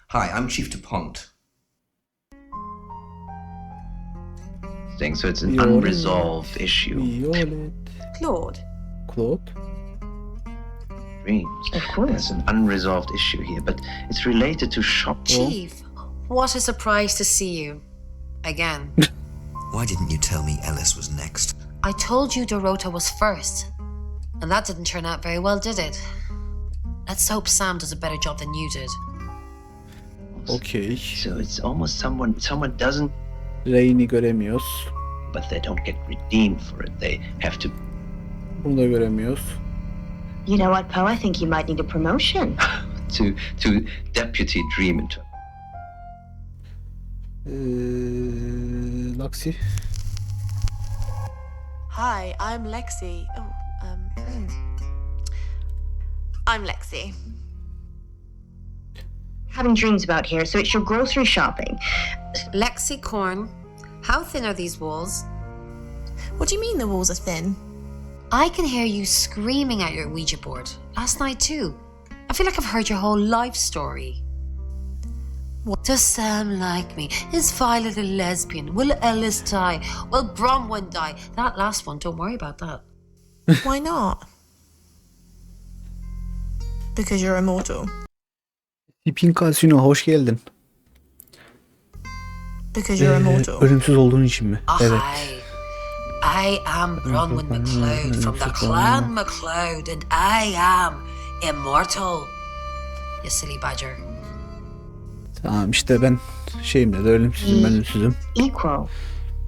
Hi, I'm Chief DuPont. So it's an unresolved issue. Violet. Claude. Claude. Dreams. There's an unresolved issue here, but it's related to shop. Chief, what a surprise to see you. Again. Why didn't you tell me Ellis was next? I told you Dorota was first. And that didn't turn out very well, did it? Let's hope Sam does a better job than you did. Okay. So it's almost someone doesn't. Rey'ni göremiyoruz. But they don't get redeemed for it. They have to. Bunu da göremiyoruz. You know what, Poe? I think you might need a promotion. to deputy dream into. Laxi. Hi, I'm Lexi. I'm Lexi. Having dreams about here, so it's your grocery shopping. Lexi Corn, how thin are these walls? What do you mean the walls are thin? I can hear you screaming at your Ouija board. Last night too. I feel like I've heard your whole life story. What does Sam like me? Is Violet a lesbian? Will Ellis die? Will Bronwyn die? That last one, don't worry about that. Why not? Because you're immortal. Tipin Casino, hoş geldin. Because you're immortal. Ölümsüz olduğun için mi? Evet. I am Bronwyn MacLeod from the clan MacLeod, and I am immortal. You silly badger. Tamam işte ben şeyim dedi, ölümsüzüm, ben ölümsüzüm. Equal.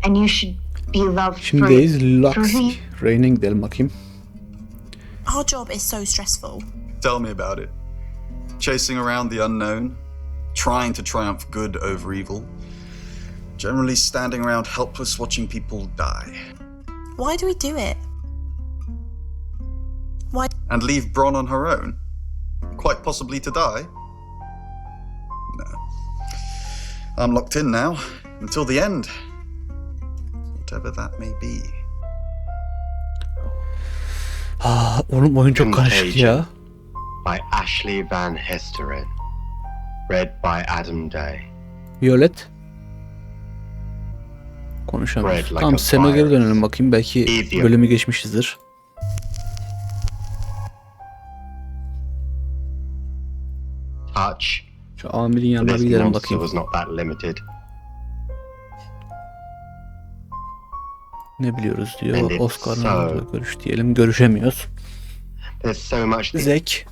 And you should be loved Şimdiyiz Laxi. Rey'ne gidelim bakayım. Our job is so stressful. Tell me about it. Chasing around the unknown, trying to triumph good over evil, generally standing around helpless watching people die. Why do we do it? Why? And leave Bron on her own? Quite possibly to die? No. I'm locked in now, until the end. Whatever that may be. Oğlum oyun çok karışık ya. By Ashley Van Hesteren. Read by Adam Day. Violet. Konuşamıyoruz. Tamam, Sam'e geri dönelim bakayım. Belki bölümü geçmişizdir. Touch. Şu amirin yanına bir gidelim bakayım. Was not that limited. Ne biliyoruz diyor. Oscar'la görüş diyelim. Görüşemiyoruz. There's so much. Zek.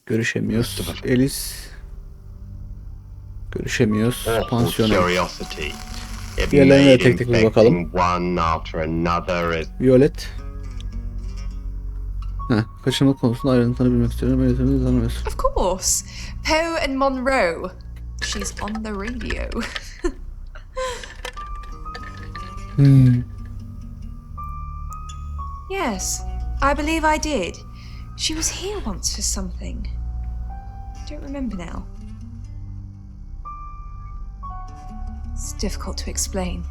Görüşemiyoruz. Elis. Görüşemiyoruz. Pansiyon. Diğerlerine de tek tek bir bakalım. Violet. Kaçırma konusunda ayrıntılarını bilmek istiyorum. Ayrıntılarını tanımıyorsun. Of course. Poe and Monroe. She's on the radio. Yes, I believe I did. She was here once for something. I don't remember now. It's difficult to explain.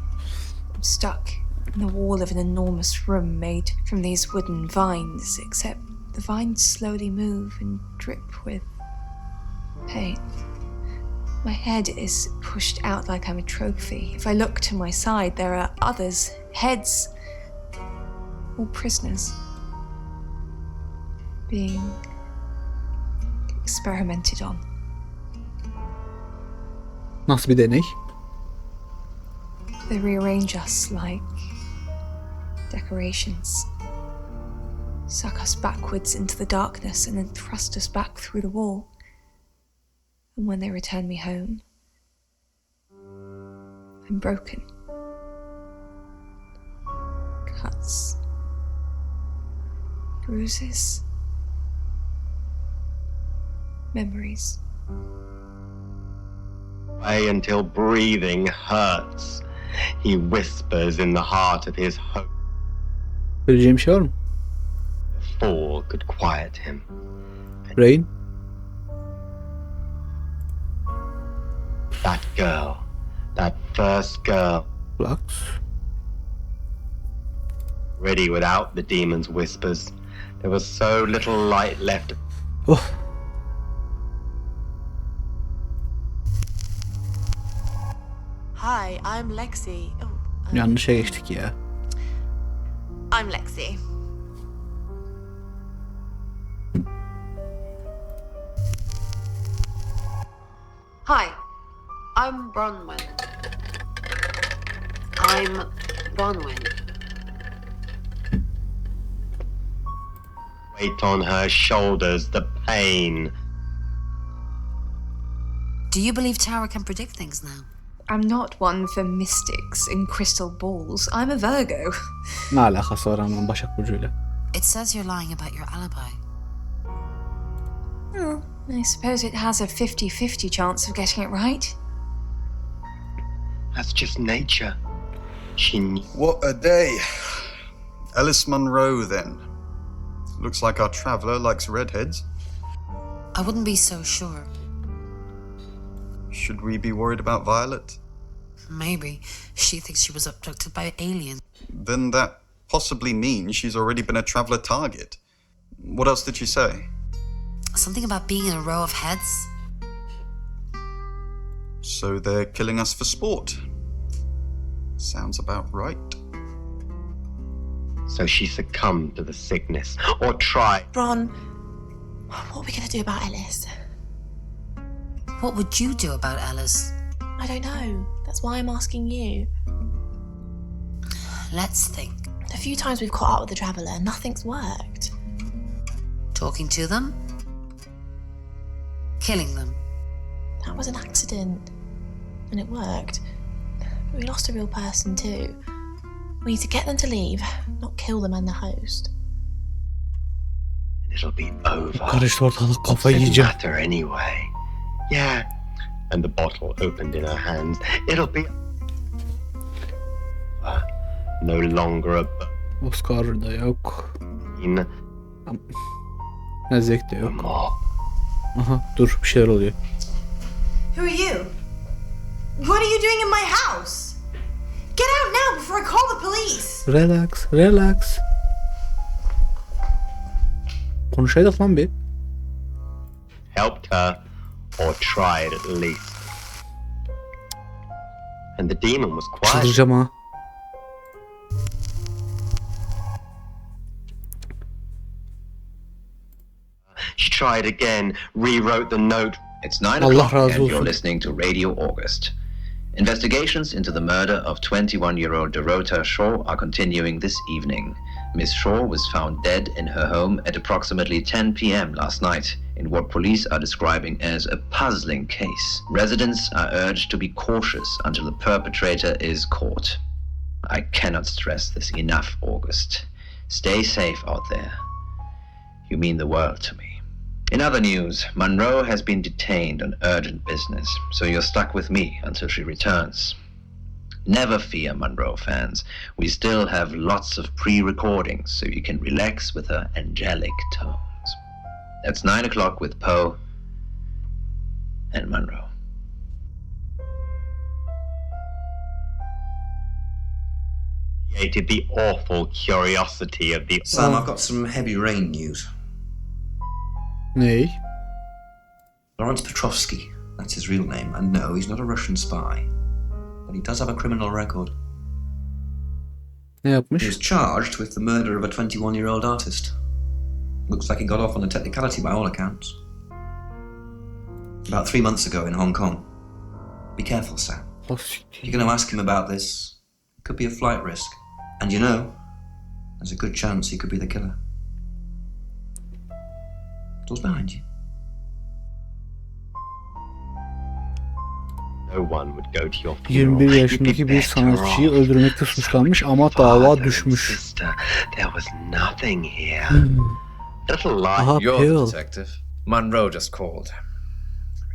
I'm stuck in the wall of an enormous room made from these wooden vines, except the vines slowly move and drip with pain. My head is pushed out like I'm a trophy. If I look to my side, there are others, heads, all prisoners, being experimented on. Nasıl bir deney? They rearrange us like decorations, suck us backwards into the darkness and then thrust us back through the wall. And when they return me home, I'm broken. Cuts, bruises, memories. Way until breathing hurts. He whispers in the heart of his hope. Söyleyeceğim bir şey var mı? The fall could quiet him. Rain? That girl. That first girl. Flux? Ready without the demon's whispers. There was so little light left. Oh. Hi, I'm Lexi. Oh, Yanlışa geçtik ya. I'm Lexi. Hi, I'm Bronwyn. I'm Bronwyn. Weight on her shoulders, the pain. Do you believe Tara can predict things now? I'm not one for mystics and crystal balls. I'm a Virgo. Ne alakası var ama Başak Burcu'yla? It says you're lying about your alibi. Oh, I suppose it has a 50-50 chance of getting it right. That's just nature. She knew. What a day. Alice Munro, then. Looks like our traveller likes redheads. I wouldn't be so sure. Should we be worried about Violet? Maybe. She thinks she was abducted by aliens. Then that possibly means she's already been a traveller target. What else did she say? Something about being in a row of heads? So they're killing us for sport. Sounds about right. So she succumbed to the sickness, or tried. Ron, what are we going to do about Ellis? What would you do about Alice? I don't know. That's why I'm asking you. Let's think. A few times we've caught up with the Traveller, nothing's worked. Talking to them? Killing them? That was an accident. And it worked. But we lost a real person too. We need to get them to leave, not kill them and the host. It'll be over. Karıştı ortalık, kafayı What's it yiyeceğim. matter anyway? Yeah. And the bottle opened in her hands. It'll be no longer a Oscar da yok. in Zevk de yok. Aha dur bir şeyler oluyor. Who are you? What are you doing in my house? Get out now before I call the police. Relax, relax. Konuşaydık lan bir. helped her, or tried at least. And the demon was quiet. Çıldıracağım ha. She tried again, rewrote the note. It's 9 Allah o'clock razı and you're olsun. listening to Radio August. Investigations into the murder of 21-year-old Dorota Shaw are continuing this evening. Miss Shaw was found dead in her home at approximately 10 p.m. last night in what police are describing as a puzzling case. Residents are urged to be cautious until the perpetrator is caught. I cannot stress this enough, August. Stay safe out there. You mean the world to me. In other news, Monroe has been detained on urgent business, so you're stuck with me until she returns. Never fear, Monroe fans. We still have lots of pre-recordings, so you can relax with her angelic tones. That's 9 o'clock with Poe and Monroe. Created the awful curiosity of the... Sam, I've got some heavy rain news. Ney? Lawrence Petrovsky, that's his real name, and no, he's not a Russian spy. But he does have a criminal record. Ne yapmış? He was charged with the murder of a 21-year-old artist. Looks like he got off on a technicality by all accounts. About 3 months ago in Hong Kong. Be careful, Sam. You're going to ask him about this. It could be a flight risk. And you know, there's a good chance he could be the killer. Door's behind you. No one would go to your 21 yaşındaki bir sanatçıyı öldürmekte suçlanmış ama dava düşmüş. There was nothing here. Little Aha, You're the Bill. detective. Monroe just called.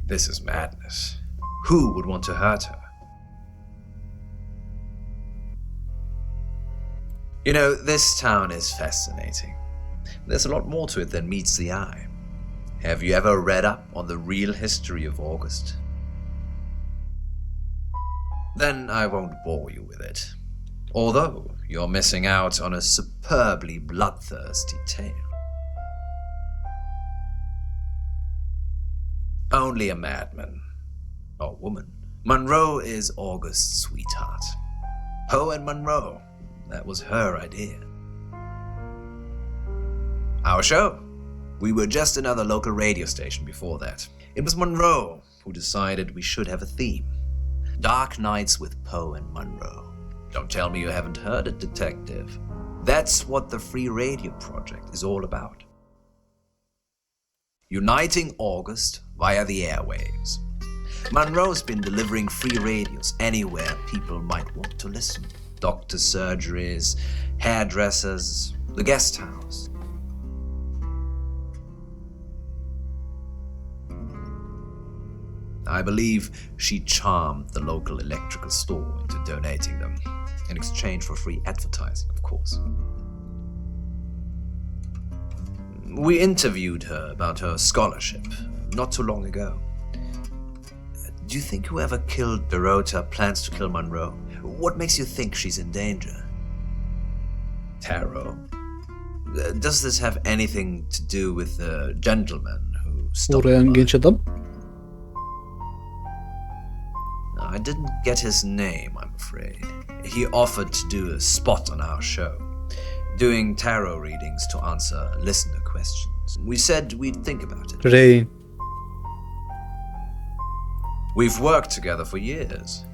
This is madness. Who would want to hurt her? You know, this town is fascinating. There's a lot more to it than meets the eye. Have you ever read up on the real history of August? Then I won't bore you with it. Although you're missing out on a superbly bloodthirsty tale. Only a madman, or woman. Monroe is August's sweetheart. Poe and Monroe, that was her idea. Our show? We were just another local radio station before that. It was Monroe who decided we should have a theme. Dark Nights with Poe and Monroe. Don't tell me you haven't heard it, detective. That's what the Free Radio Project is all about. Uniting August via the airwaves. Monroe's been delivering free radios anywhere people might want to listen. Doctor's surgeries, hairdressers, the guest house. I believe she charmed the local electrical store into donating them, in exchange for free advertising, of course. We interviewed her about her scholarship not too long ago. Do you think whoever killed Dorota plans to kill Monroe? What makes you think she's in danger? Tarot? Does this have anything to do with the gentleman who stopped Uğrayan by? genç adam. I didn't get his name, I'm afraid. He offered to do a spot on our show, doing tarot readings to answer listener questions. We said we'd think about it. Rain. We've worked together for years.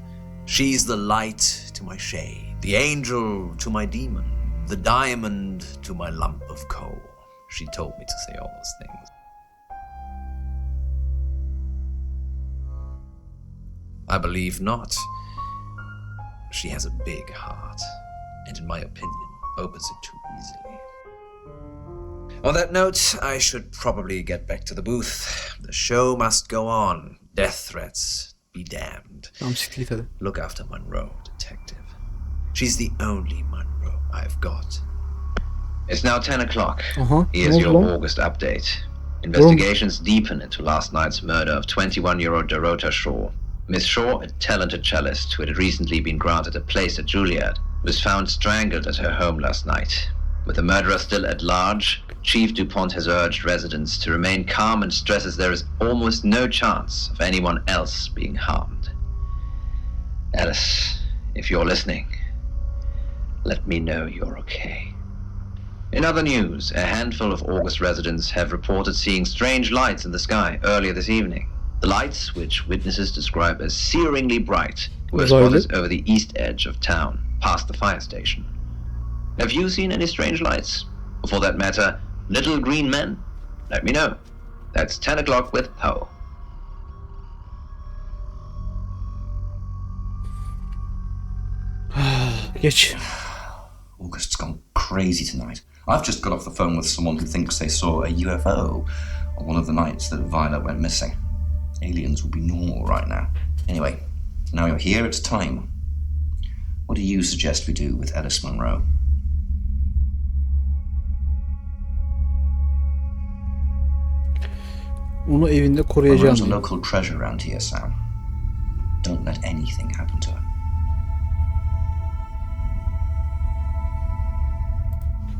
She's the light to my shade, the angel to my demon, the diamond to my lump of coal. She told me to say all those things. I believe not. She has a big heart, and in my opinion, opens it too easily. On that note, I should probably get back to the booth. The show must go on. Death threats be damned. Tamam, siktir git hadi. Look after Monroe, detective. She's the only Monroe I've got. It's now 10 o'clock. Aha, Here's ne your oldu lan? August update. Investigations deepen into last night's murder of 21-year-old Dorota Shaw. Miss Shaw, a talented cellist who had recently been granted a place at Juilliard, was found strangled at her home last night. With the murderer still at large, Chief DuPont has urged residents to remain calm and stresses there is almost no chance of anyone else being harmed. Alice, if you're listening, let me know you're okay. In other news, a handful of August residents have reported seeing strange lights in the sky earlier this evening. The lights, which witnesses describe as searingly bright, were spotted over the east edge of town, past the fire station. Have you seen any strange lights? Or for that matter, little green men? Let me know. That's 10 o'clock with Poe. Geç. August's gone crazy tonight. I've just got off the phone with someone who thinks they saw a UFO on one of the nights that Violet went missing. Aliens would be normal right now. Anyway, now you're here, it's time. What do you suggest we do with Ellis Monroe? Onu evinde koruyacağım. Monroe's a local treasure around here, Sam. Don't let anything happen to her.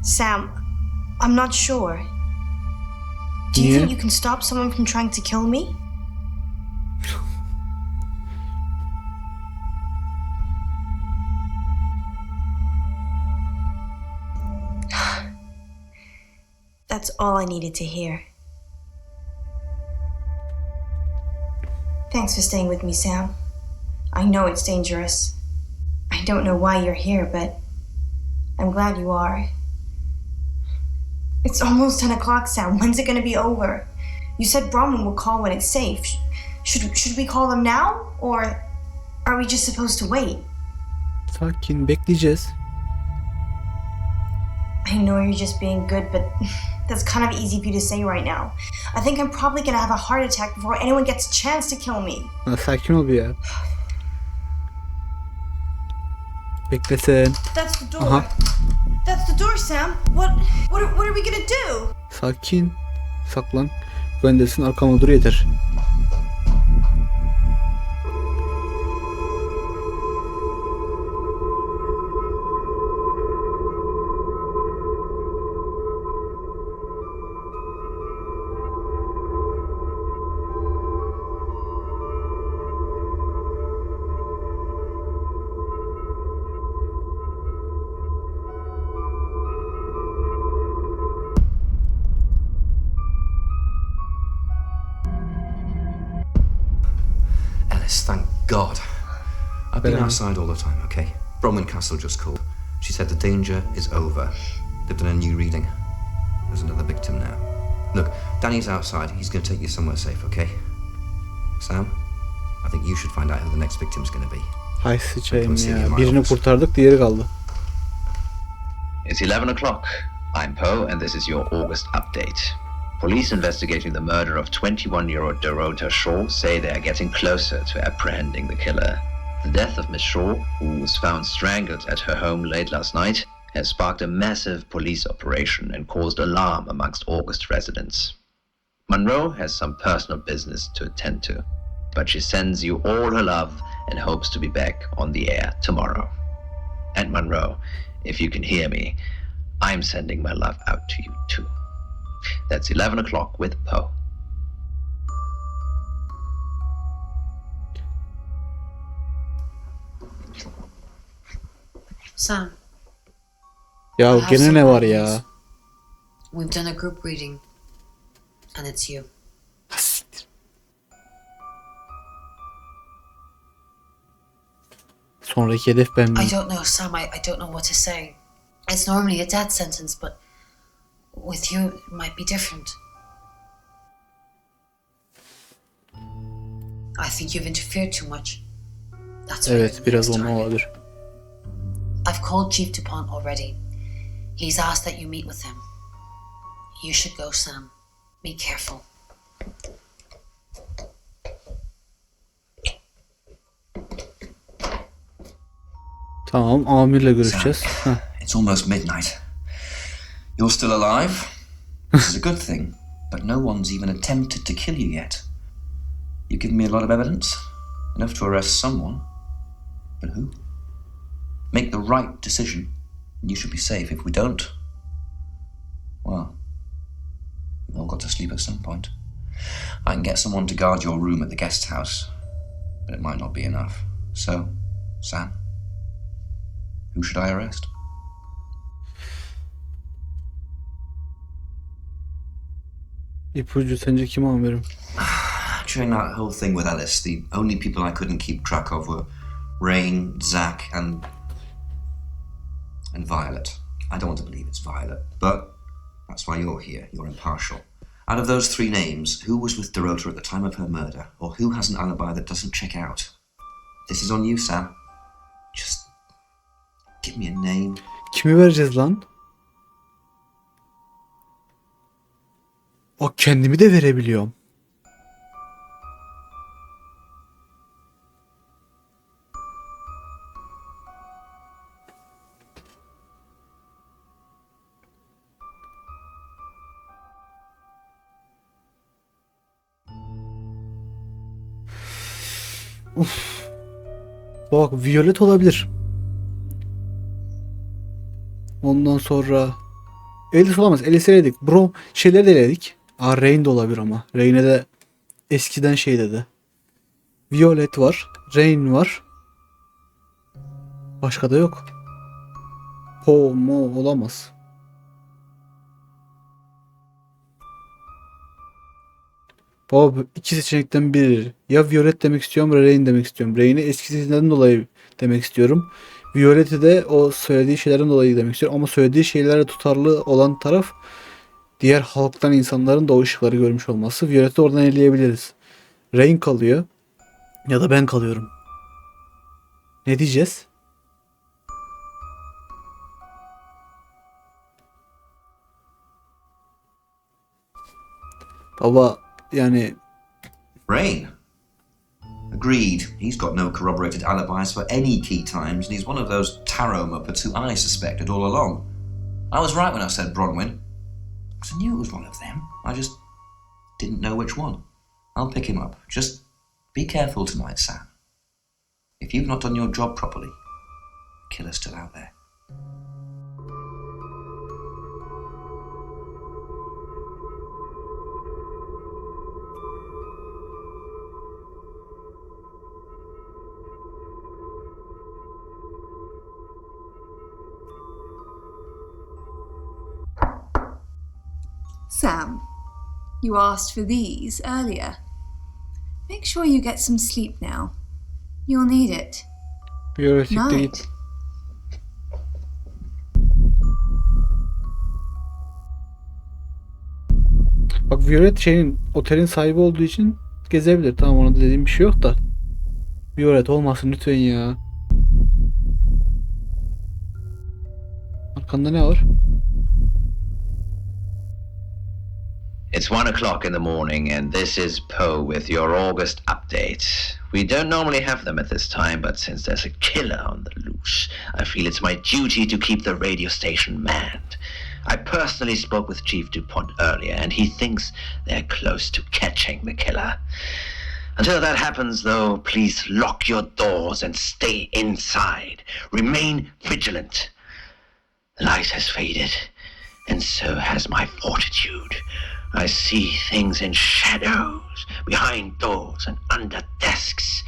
Sam, I'm not sure. Do you think you can stop someone from trying to kill me? That's all I needed to hear. Thanks for staying with me, Sam. I know it's dangerous. I don't know why you're here, but I'm glad you are. It's almost 10 o'clock, Sam. When's it going to be over? You said Bronwyn will call when it's safe. Should we call them now? Or are we just supposed to wait? Sakin, bekleyeceğiz. I know you're just being good, but that's kind of easy for you to say right now. I think I'm probably gonna have a heart attack before anyone gets a chance to kill me. Sakin ol bir ya. Beklesen. That's the door. Aha. That's the door, Sam. What are we gonna do? Sakin. Saklan. Göndersin, arkamda dur yeter. Thank God. I've been outside all the time, okay? Bronwyn Castle just called. She said the danger is over. They've done a new reading. There's another victim now. Look, Danny's outside. He's going to take you somewhere safe, okay? Sam, I think you should find out who the next victim's going to be. Hay sıçayım ya. Birini kurtardık, diğeri kaldı. It's 11 o'clock. I'm Poe, and this is your August update. Police investigating the murder of 21-year-old Dorota Shaw say they are getting closer to apprehending the killer. The death of Miss Shaw, who was found strangled at her home late last night, has sparked a massive police operation and caused alarm amongst August residents. Monroe has some personal business to attend to, but she sends you all her love and hopes to be back on the air tomorrow. And Monroe, if you can hear me, I'm sending my love out to you too. That's 11 o'clock with Poe. Sam. Ya gene ne var ya? We've done a group reading, and it's you. Sonraki hedef ben miyim? I don't know, Sam. I don't know what to say. It's normally a death sentence, but with you, it might be different. I think you've interfered too much. That's Evet, biraz olma vardır. I've called Chief DuPont already. He's asked that you meet with him. You should go, Sam. Be careful. Tamam, amirle görüşeceğiz. It's almost midnight. You're still alive. This is a good thing, but no one's even attempted to kill you yet. You've given me a lot of evidence, enough to arrest someone. But who? Make the right decision, and you should be safe. If we don't, well, we've all got to sleep at some point. I can get someone to guard your room at the guest house, but it might not be enough. So, Sam, who should I arrest? İpucu sence kim amirim? During that whole thing with Alice, the only people I couldn't keep track of were Rain, Zach, and Violet. I don't want to believe it's Violet, but that's why you're here. You're impartial. Out of those three names, who was with Dorota at the time of her murder, or who has an alibi that doesn't check out? This is on you, Sam. Just give me a name. Kimi vereceğiz lan? O kendimi de verebiliyorum. Uf. Bak violet olabilir. Ondan sonra Alice olamaz. Alice'i eledik. Bro şeyleri de eledik. Rain de olabilir ama. Rain'e de eskiden şey dedi. Violet var. Rain var. Başka da yok. Mo olamaz. Baba iki seçenekten biri. Ya Violet demek istiyorum, Rain demek istiyorum. Rain'i eskisinden dolayı demek istiyorum. Violet'i de o söylediği şeylerden dolayı demek istiyorum. Ama söylediği şeylere tutarlı olan taraf diğer halktan insanların da o ışıkları görmüş olması. Violet'i oradan eleyebiliriz. Rain kalıyor. Ya da ben kalıyorum. Ne diyeceğiz? Baba yani... Rain. Agreed. He's got no corroborated alibis for any key times, and he's one of those tarot muppets who I suspected all along. I was right when I said Bronwyn, because I knew it was one of them. I just didn't know which one. I'll pick him up. Just be careful tonight, Sam. If you've not done your job properly, the killer's still out there. Sam, you asked for these earlier. Make sure you get some sleep now. You'll need it. Night. Bak Violet şeyin otelin sahibi olduğu için gezebilir. Tamam ona da dediğim bir şey yok da. Violet olmasın lütfen ya. Arkanda ne var? It's 1 o'clock in the morning, and this is Poe with your August update. We don't normally have them at this time, but since there's a killer on the loose, I feel it's my duty to keep the radio station manned. I personally spoke with Chief DuPont earlier, and he thinks they're close to catching the killer. Until that happens, though, please lock your doors and stay inside. Remain vigilant. The light has faded, and so has my fortitude. I see things in shadows, behind doors and under desks.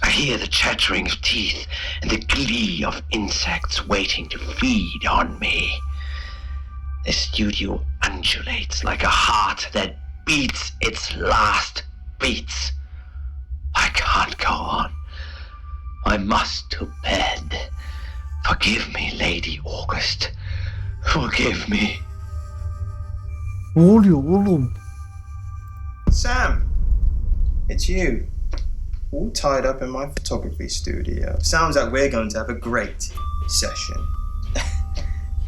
I hear the chattering of teeth and the glee of insects waiting to feed on me. The studio undulates like a heart that beats its last beats. I can't go on. I must to bed. Forgive me, Lady August. Forgive me. Ne oluyor oğlum? Sam, it's you. All tied up in my photography studio. Sounds like we're going to have a great session.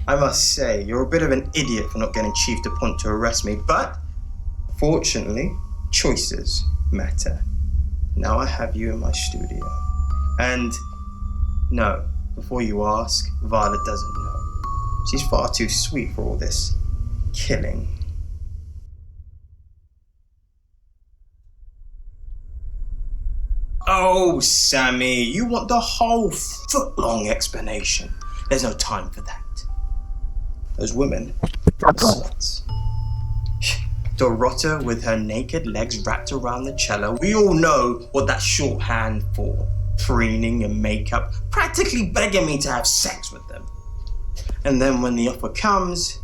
I must say, you're a bit of an idiot for not getting Chief DuPont to arrest me, but fortunately, choices matter. Now I have you in my studio. And no, before you ask, Violet doesn't know. She's far too sweet for all this killing. Oh, Sammy, you want the whole foot-long explanation. There's no time for that. Those women are sluts. Dorota with her naked legs wrapped around the cello. We all know what that's shorthand for. Preening and makeup, practically begging me to have sex with them. And then when the offer comes,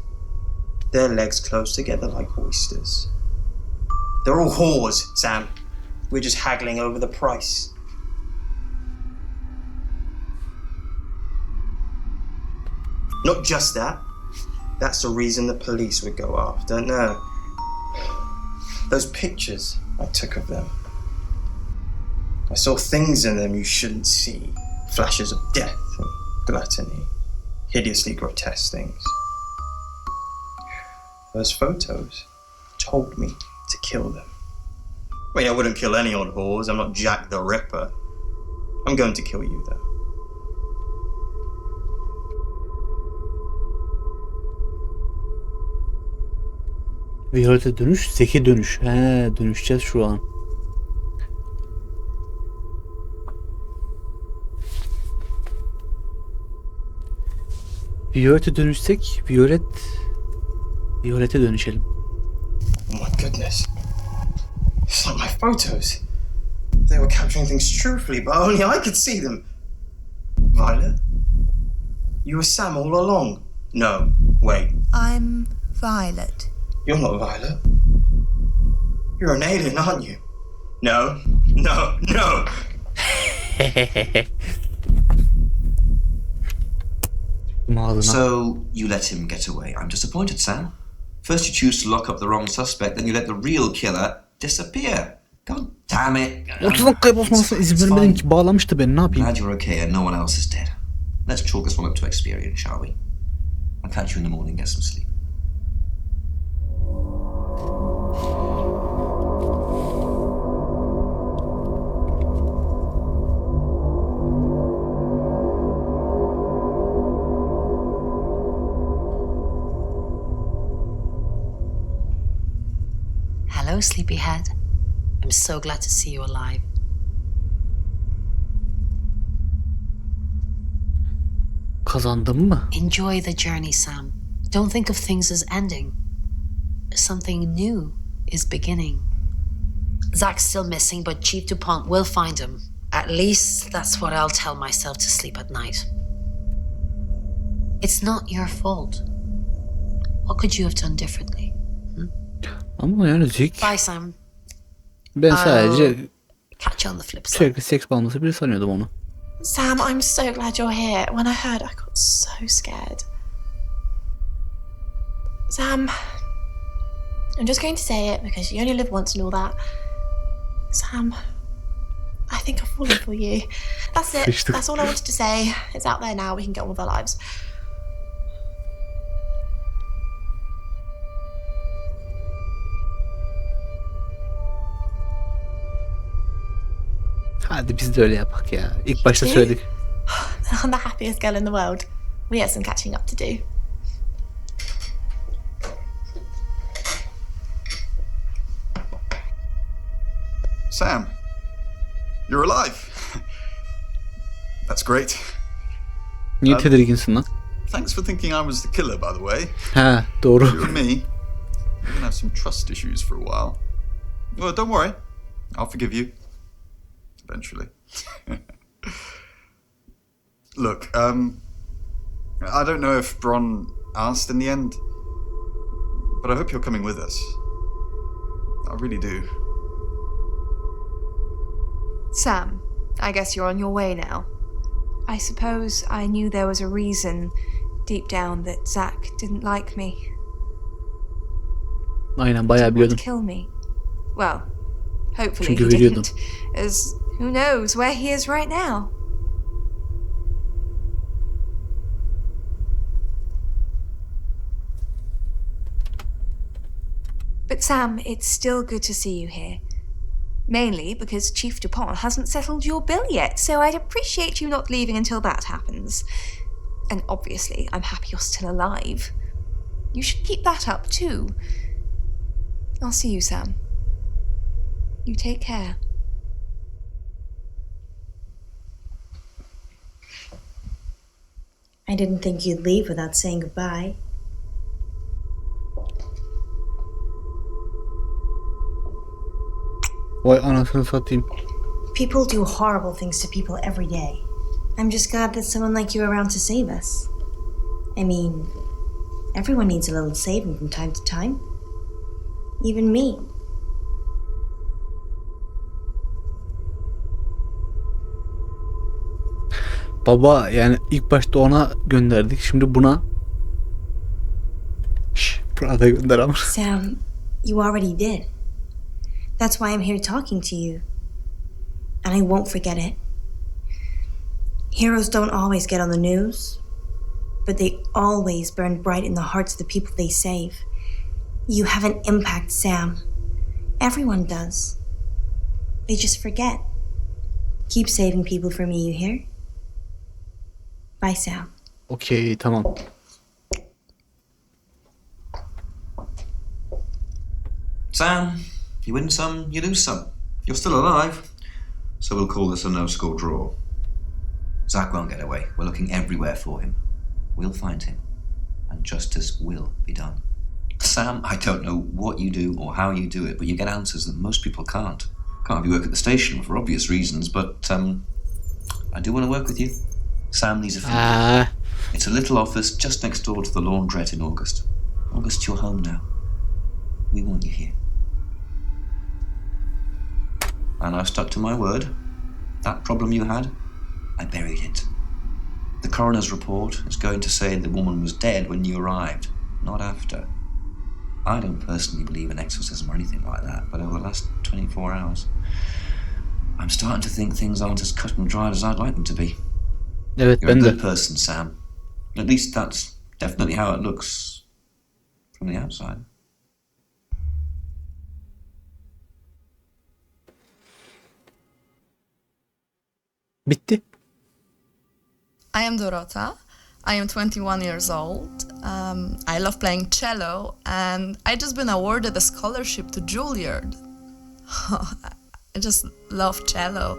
their legs close together like oysters. They're all whores, Sam. We're just haggling over the price. Not just that. That's the reason the police would go after. No. Those pictures I took of them. I saw things in them you shouldn't see. Flashes of death and gluttony. Hideously grotesque things. Those photos. told me to kill them. Wait, I wouldn't kill any old whores. I'm not Jack the Ripper. I'm going to kill you, though. Violete dönüş, Zeki dönüş. He, dönüşeceğiz şu an. Violete dönüşsek, Violet'e dönüşelim. Oh my goodness. It's like my photos. They were capturing things truthfully, but only I could see them. Violet? You were Sam all along. No, wait. I'm Violet. You're not Violet. You're an alien, aren't you? No, no, no! So, you let him get away. I'm disappointed, Sam. First you choose to lock up the wrong suspect, then you let the real killer disappear. God damn it. 30 dakika kaybolmasına izin vermedim ki, bağlamıştı beni, ne yapayım? Glad you're okay and no one else is dead. Let's chalk this one up to experience, shall we? I'll catch you in the morning, get some sleep. Hello, sleepyhead. I'm so glad to see you alive. Kazandım mı? Enjoy the journey, Sam. Don't think of things as ending. Something new is beginning. Zach's still missing, but Chief DuPont will find him. At least that's what I'll tell myself to sleep at night. It's not your fault. What could you have done differently? Ama yani Zek, Bye, Sam. ben sadece Catch you on the flip side. sürekli seks bağımlısı biri sanıyordum onu. Sam, I'm so glad you're here. When I heard, I got so scared. Sam, I'm just going to say it because you only live once and all that. Sam, I think I've fallen for you. That's it. Sıçtık. That's all I wanted to say. It's out there now. We can get on with our lives. Hadi biz de öyle yapak ya. İlk başta söyledik. I'm the happiest girl in the world. We have some catching up to do. Sam, you're alive. That's great. Niye tedirginsin lan? Thanks for thinking I was the killer, by the way. Ha, doğru. You and me, we're gonna have some trust issues for a while. Well, don't worry. I'll forgive you. Eventually. Look, I don't know if Bron asked in the end, but I hope you're coming with us. I really do. Sam, I guess you're on your way now. I suppose I knew there was a reason deep down that Zach didn't like me. Aynen, bayağı biliyordum. Kill me. Well, hopefully Çünkü he biliyordum. didn't, as who knows where he is right now. But Sam, it's still good to see you here. Mainly because Chief DuPont hasn't settled your bill yet, so I'd appreciate you not leaving until that happens. And obviously, I'm happy you're still alive. You should keep that up too. I'll see you, Sam. You take care. I didn't think you'd leave without saying goodbye. Vay anasını satayım. People do horrible things to people every day. I'm just glad that someone like you are around to save us. I mean, everyone needs a little saving from time to time. Even me. Baba, yani ilk başta ona gönderdik, şimdi buna. Burada gönder ama. Sam, you already did. That's why I'm here talking to you. And I won't forget it. Heroes don't always get on the news, but they always burn bright in the hearts of the people they save. You have an impact, Sam. Everyone does. They just forget. Keep saving people for me, you hear? Bye, Sam. Okey, tamam. Sam, you win some, you lose some. You're still alive. So we'll call this a no-score draw. Zach won't get away. We're looking everywhere for him. We'll find him. And justice will be done. Sam, I don't know what you do or how you do it, but you get answers that most people can't. Can't have you work at the station for obvious reasons, but I do want to work with you. Sam needs a few. It's a little office just next door to the laundrette in August. August, you're home now. We want you here. And I've stuck to my word. That problem you had, I buried it. The coroner's report is going to say the woman was dead when you arrived, not after. I don't personally believe in exorcism or anything like that, but over the last 24 hours, I'm starting to think things aren't as cut and dried as I'd like them to be. Evet, You're a ben good de. person, Sam. At least that's definitely how it looks from the outside. Bitti. I am Dorota. I am 21 years old. I love playing cello, and I just been awarded a scholarship to Juilliard. I just love cello.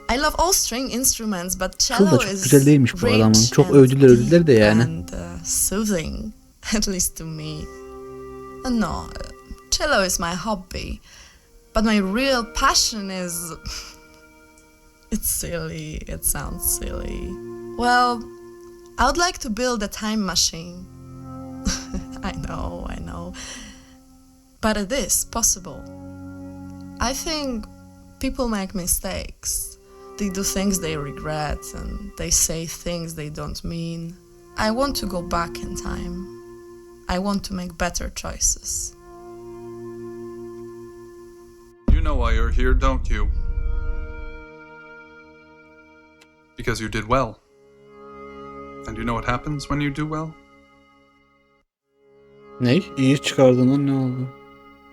I love all string instruments, but Kız da cello çok is güzel değilmiş bu adamın. rich Çok and övdüler de yani. and soothing, at least to me. No, cello is my hobby, but my real passion is... It's silly, it sounds silly. Well, I would like to build a time machine. I know. But it is possible. I think people make mistakes. They do things they regret and they say things they don't mean. I want to go back in time. I want to make better choices. You know why you're here, don't you? Because you did well. And you know what happens when you do well? Ne? İyi çıkardığından ne oldu?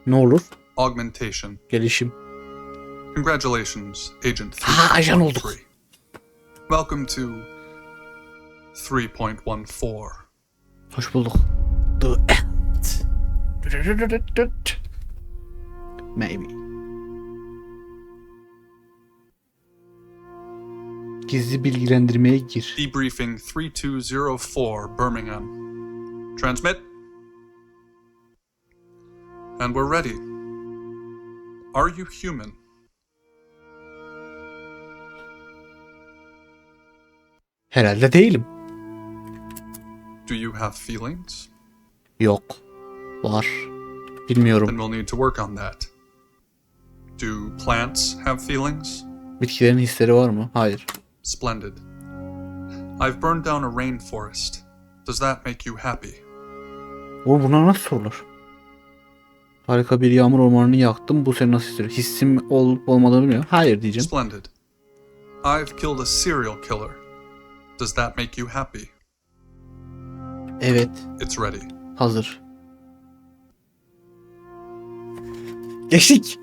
Ne olur? Augmentation. Gelişim. Congratulations, Agent 3. Ajan olduk. Welcome to 3.14. Hoş bulduk. The end. Maybe. Gizli bilgilendirmeye gir. Debriefing 3204 Birmingham. Transmit. And we're ready. Are you human? Herhalde değilim. Do you have feelings? Yok. Var. Bilmiyorum. Then we'll need to work on that. Do plants have feelings? Bitkilerin hisleri var mı? Hayır. Splendid. I've burned down a rainforest. Does that make you happy? O buna nasıl sorulur? Harika bir yağmur ormanını yaktım. Bu seni nasıl hissediyor? Hissim olup olmadığını bilmiyorum. Hayır diyeceğim. Splendid. I've killed a serial killer. Does that make you happy? Evet. It's ready. Hazır. Geçtik.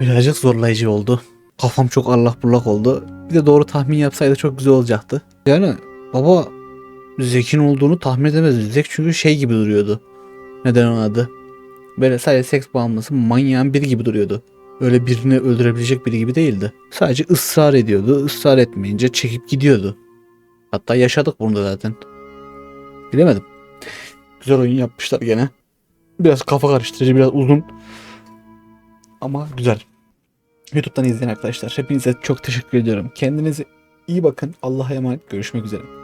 Birazcık zorlayıcı oldu. Kafam çok allak bullak oldu. Bir de doğru tahmin yapsaydı çok güzel olacaktı. Yani baba Zek'in olduğunu tahmin edemezdim. Zek çünkü şey gibi duruyordu. Neden onun adı? Böyle sadece seks bağımlısı manyağın biri gibi duruyordu. Öyle birini öldürebilecek biri gibi değildi. Sadece ısrar ediyordu. Israr etmeyince çekip gidiyordu. Hatta yaşadık bunu da zaten. Bilemedim. Güzel oyun yapmışlar gene. Biraz kafa karıştırıcı, biraz uzun. Ama güzel. YouTube'dan izleyen arkadaşlar hepinize çok teşekkür ediyorum. Kendinize iyi bakın. Allah'a emanet. Görüşmek üzere.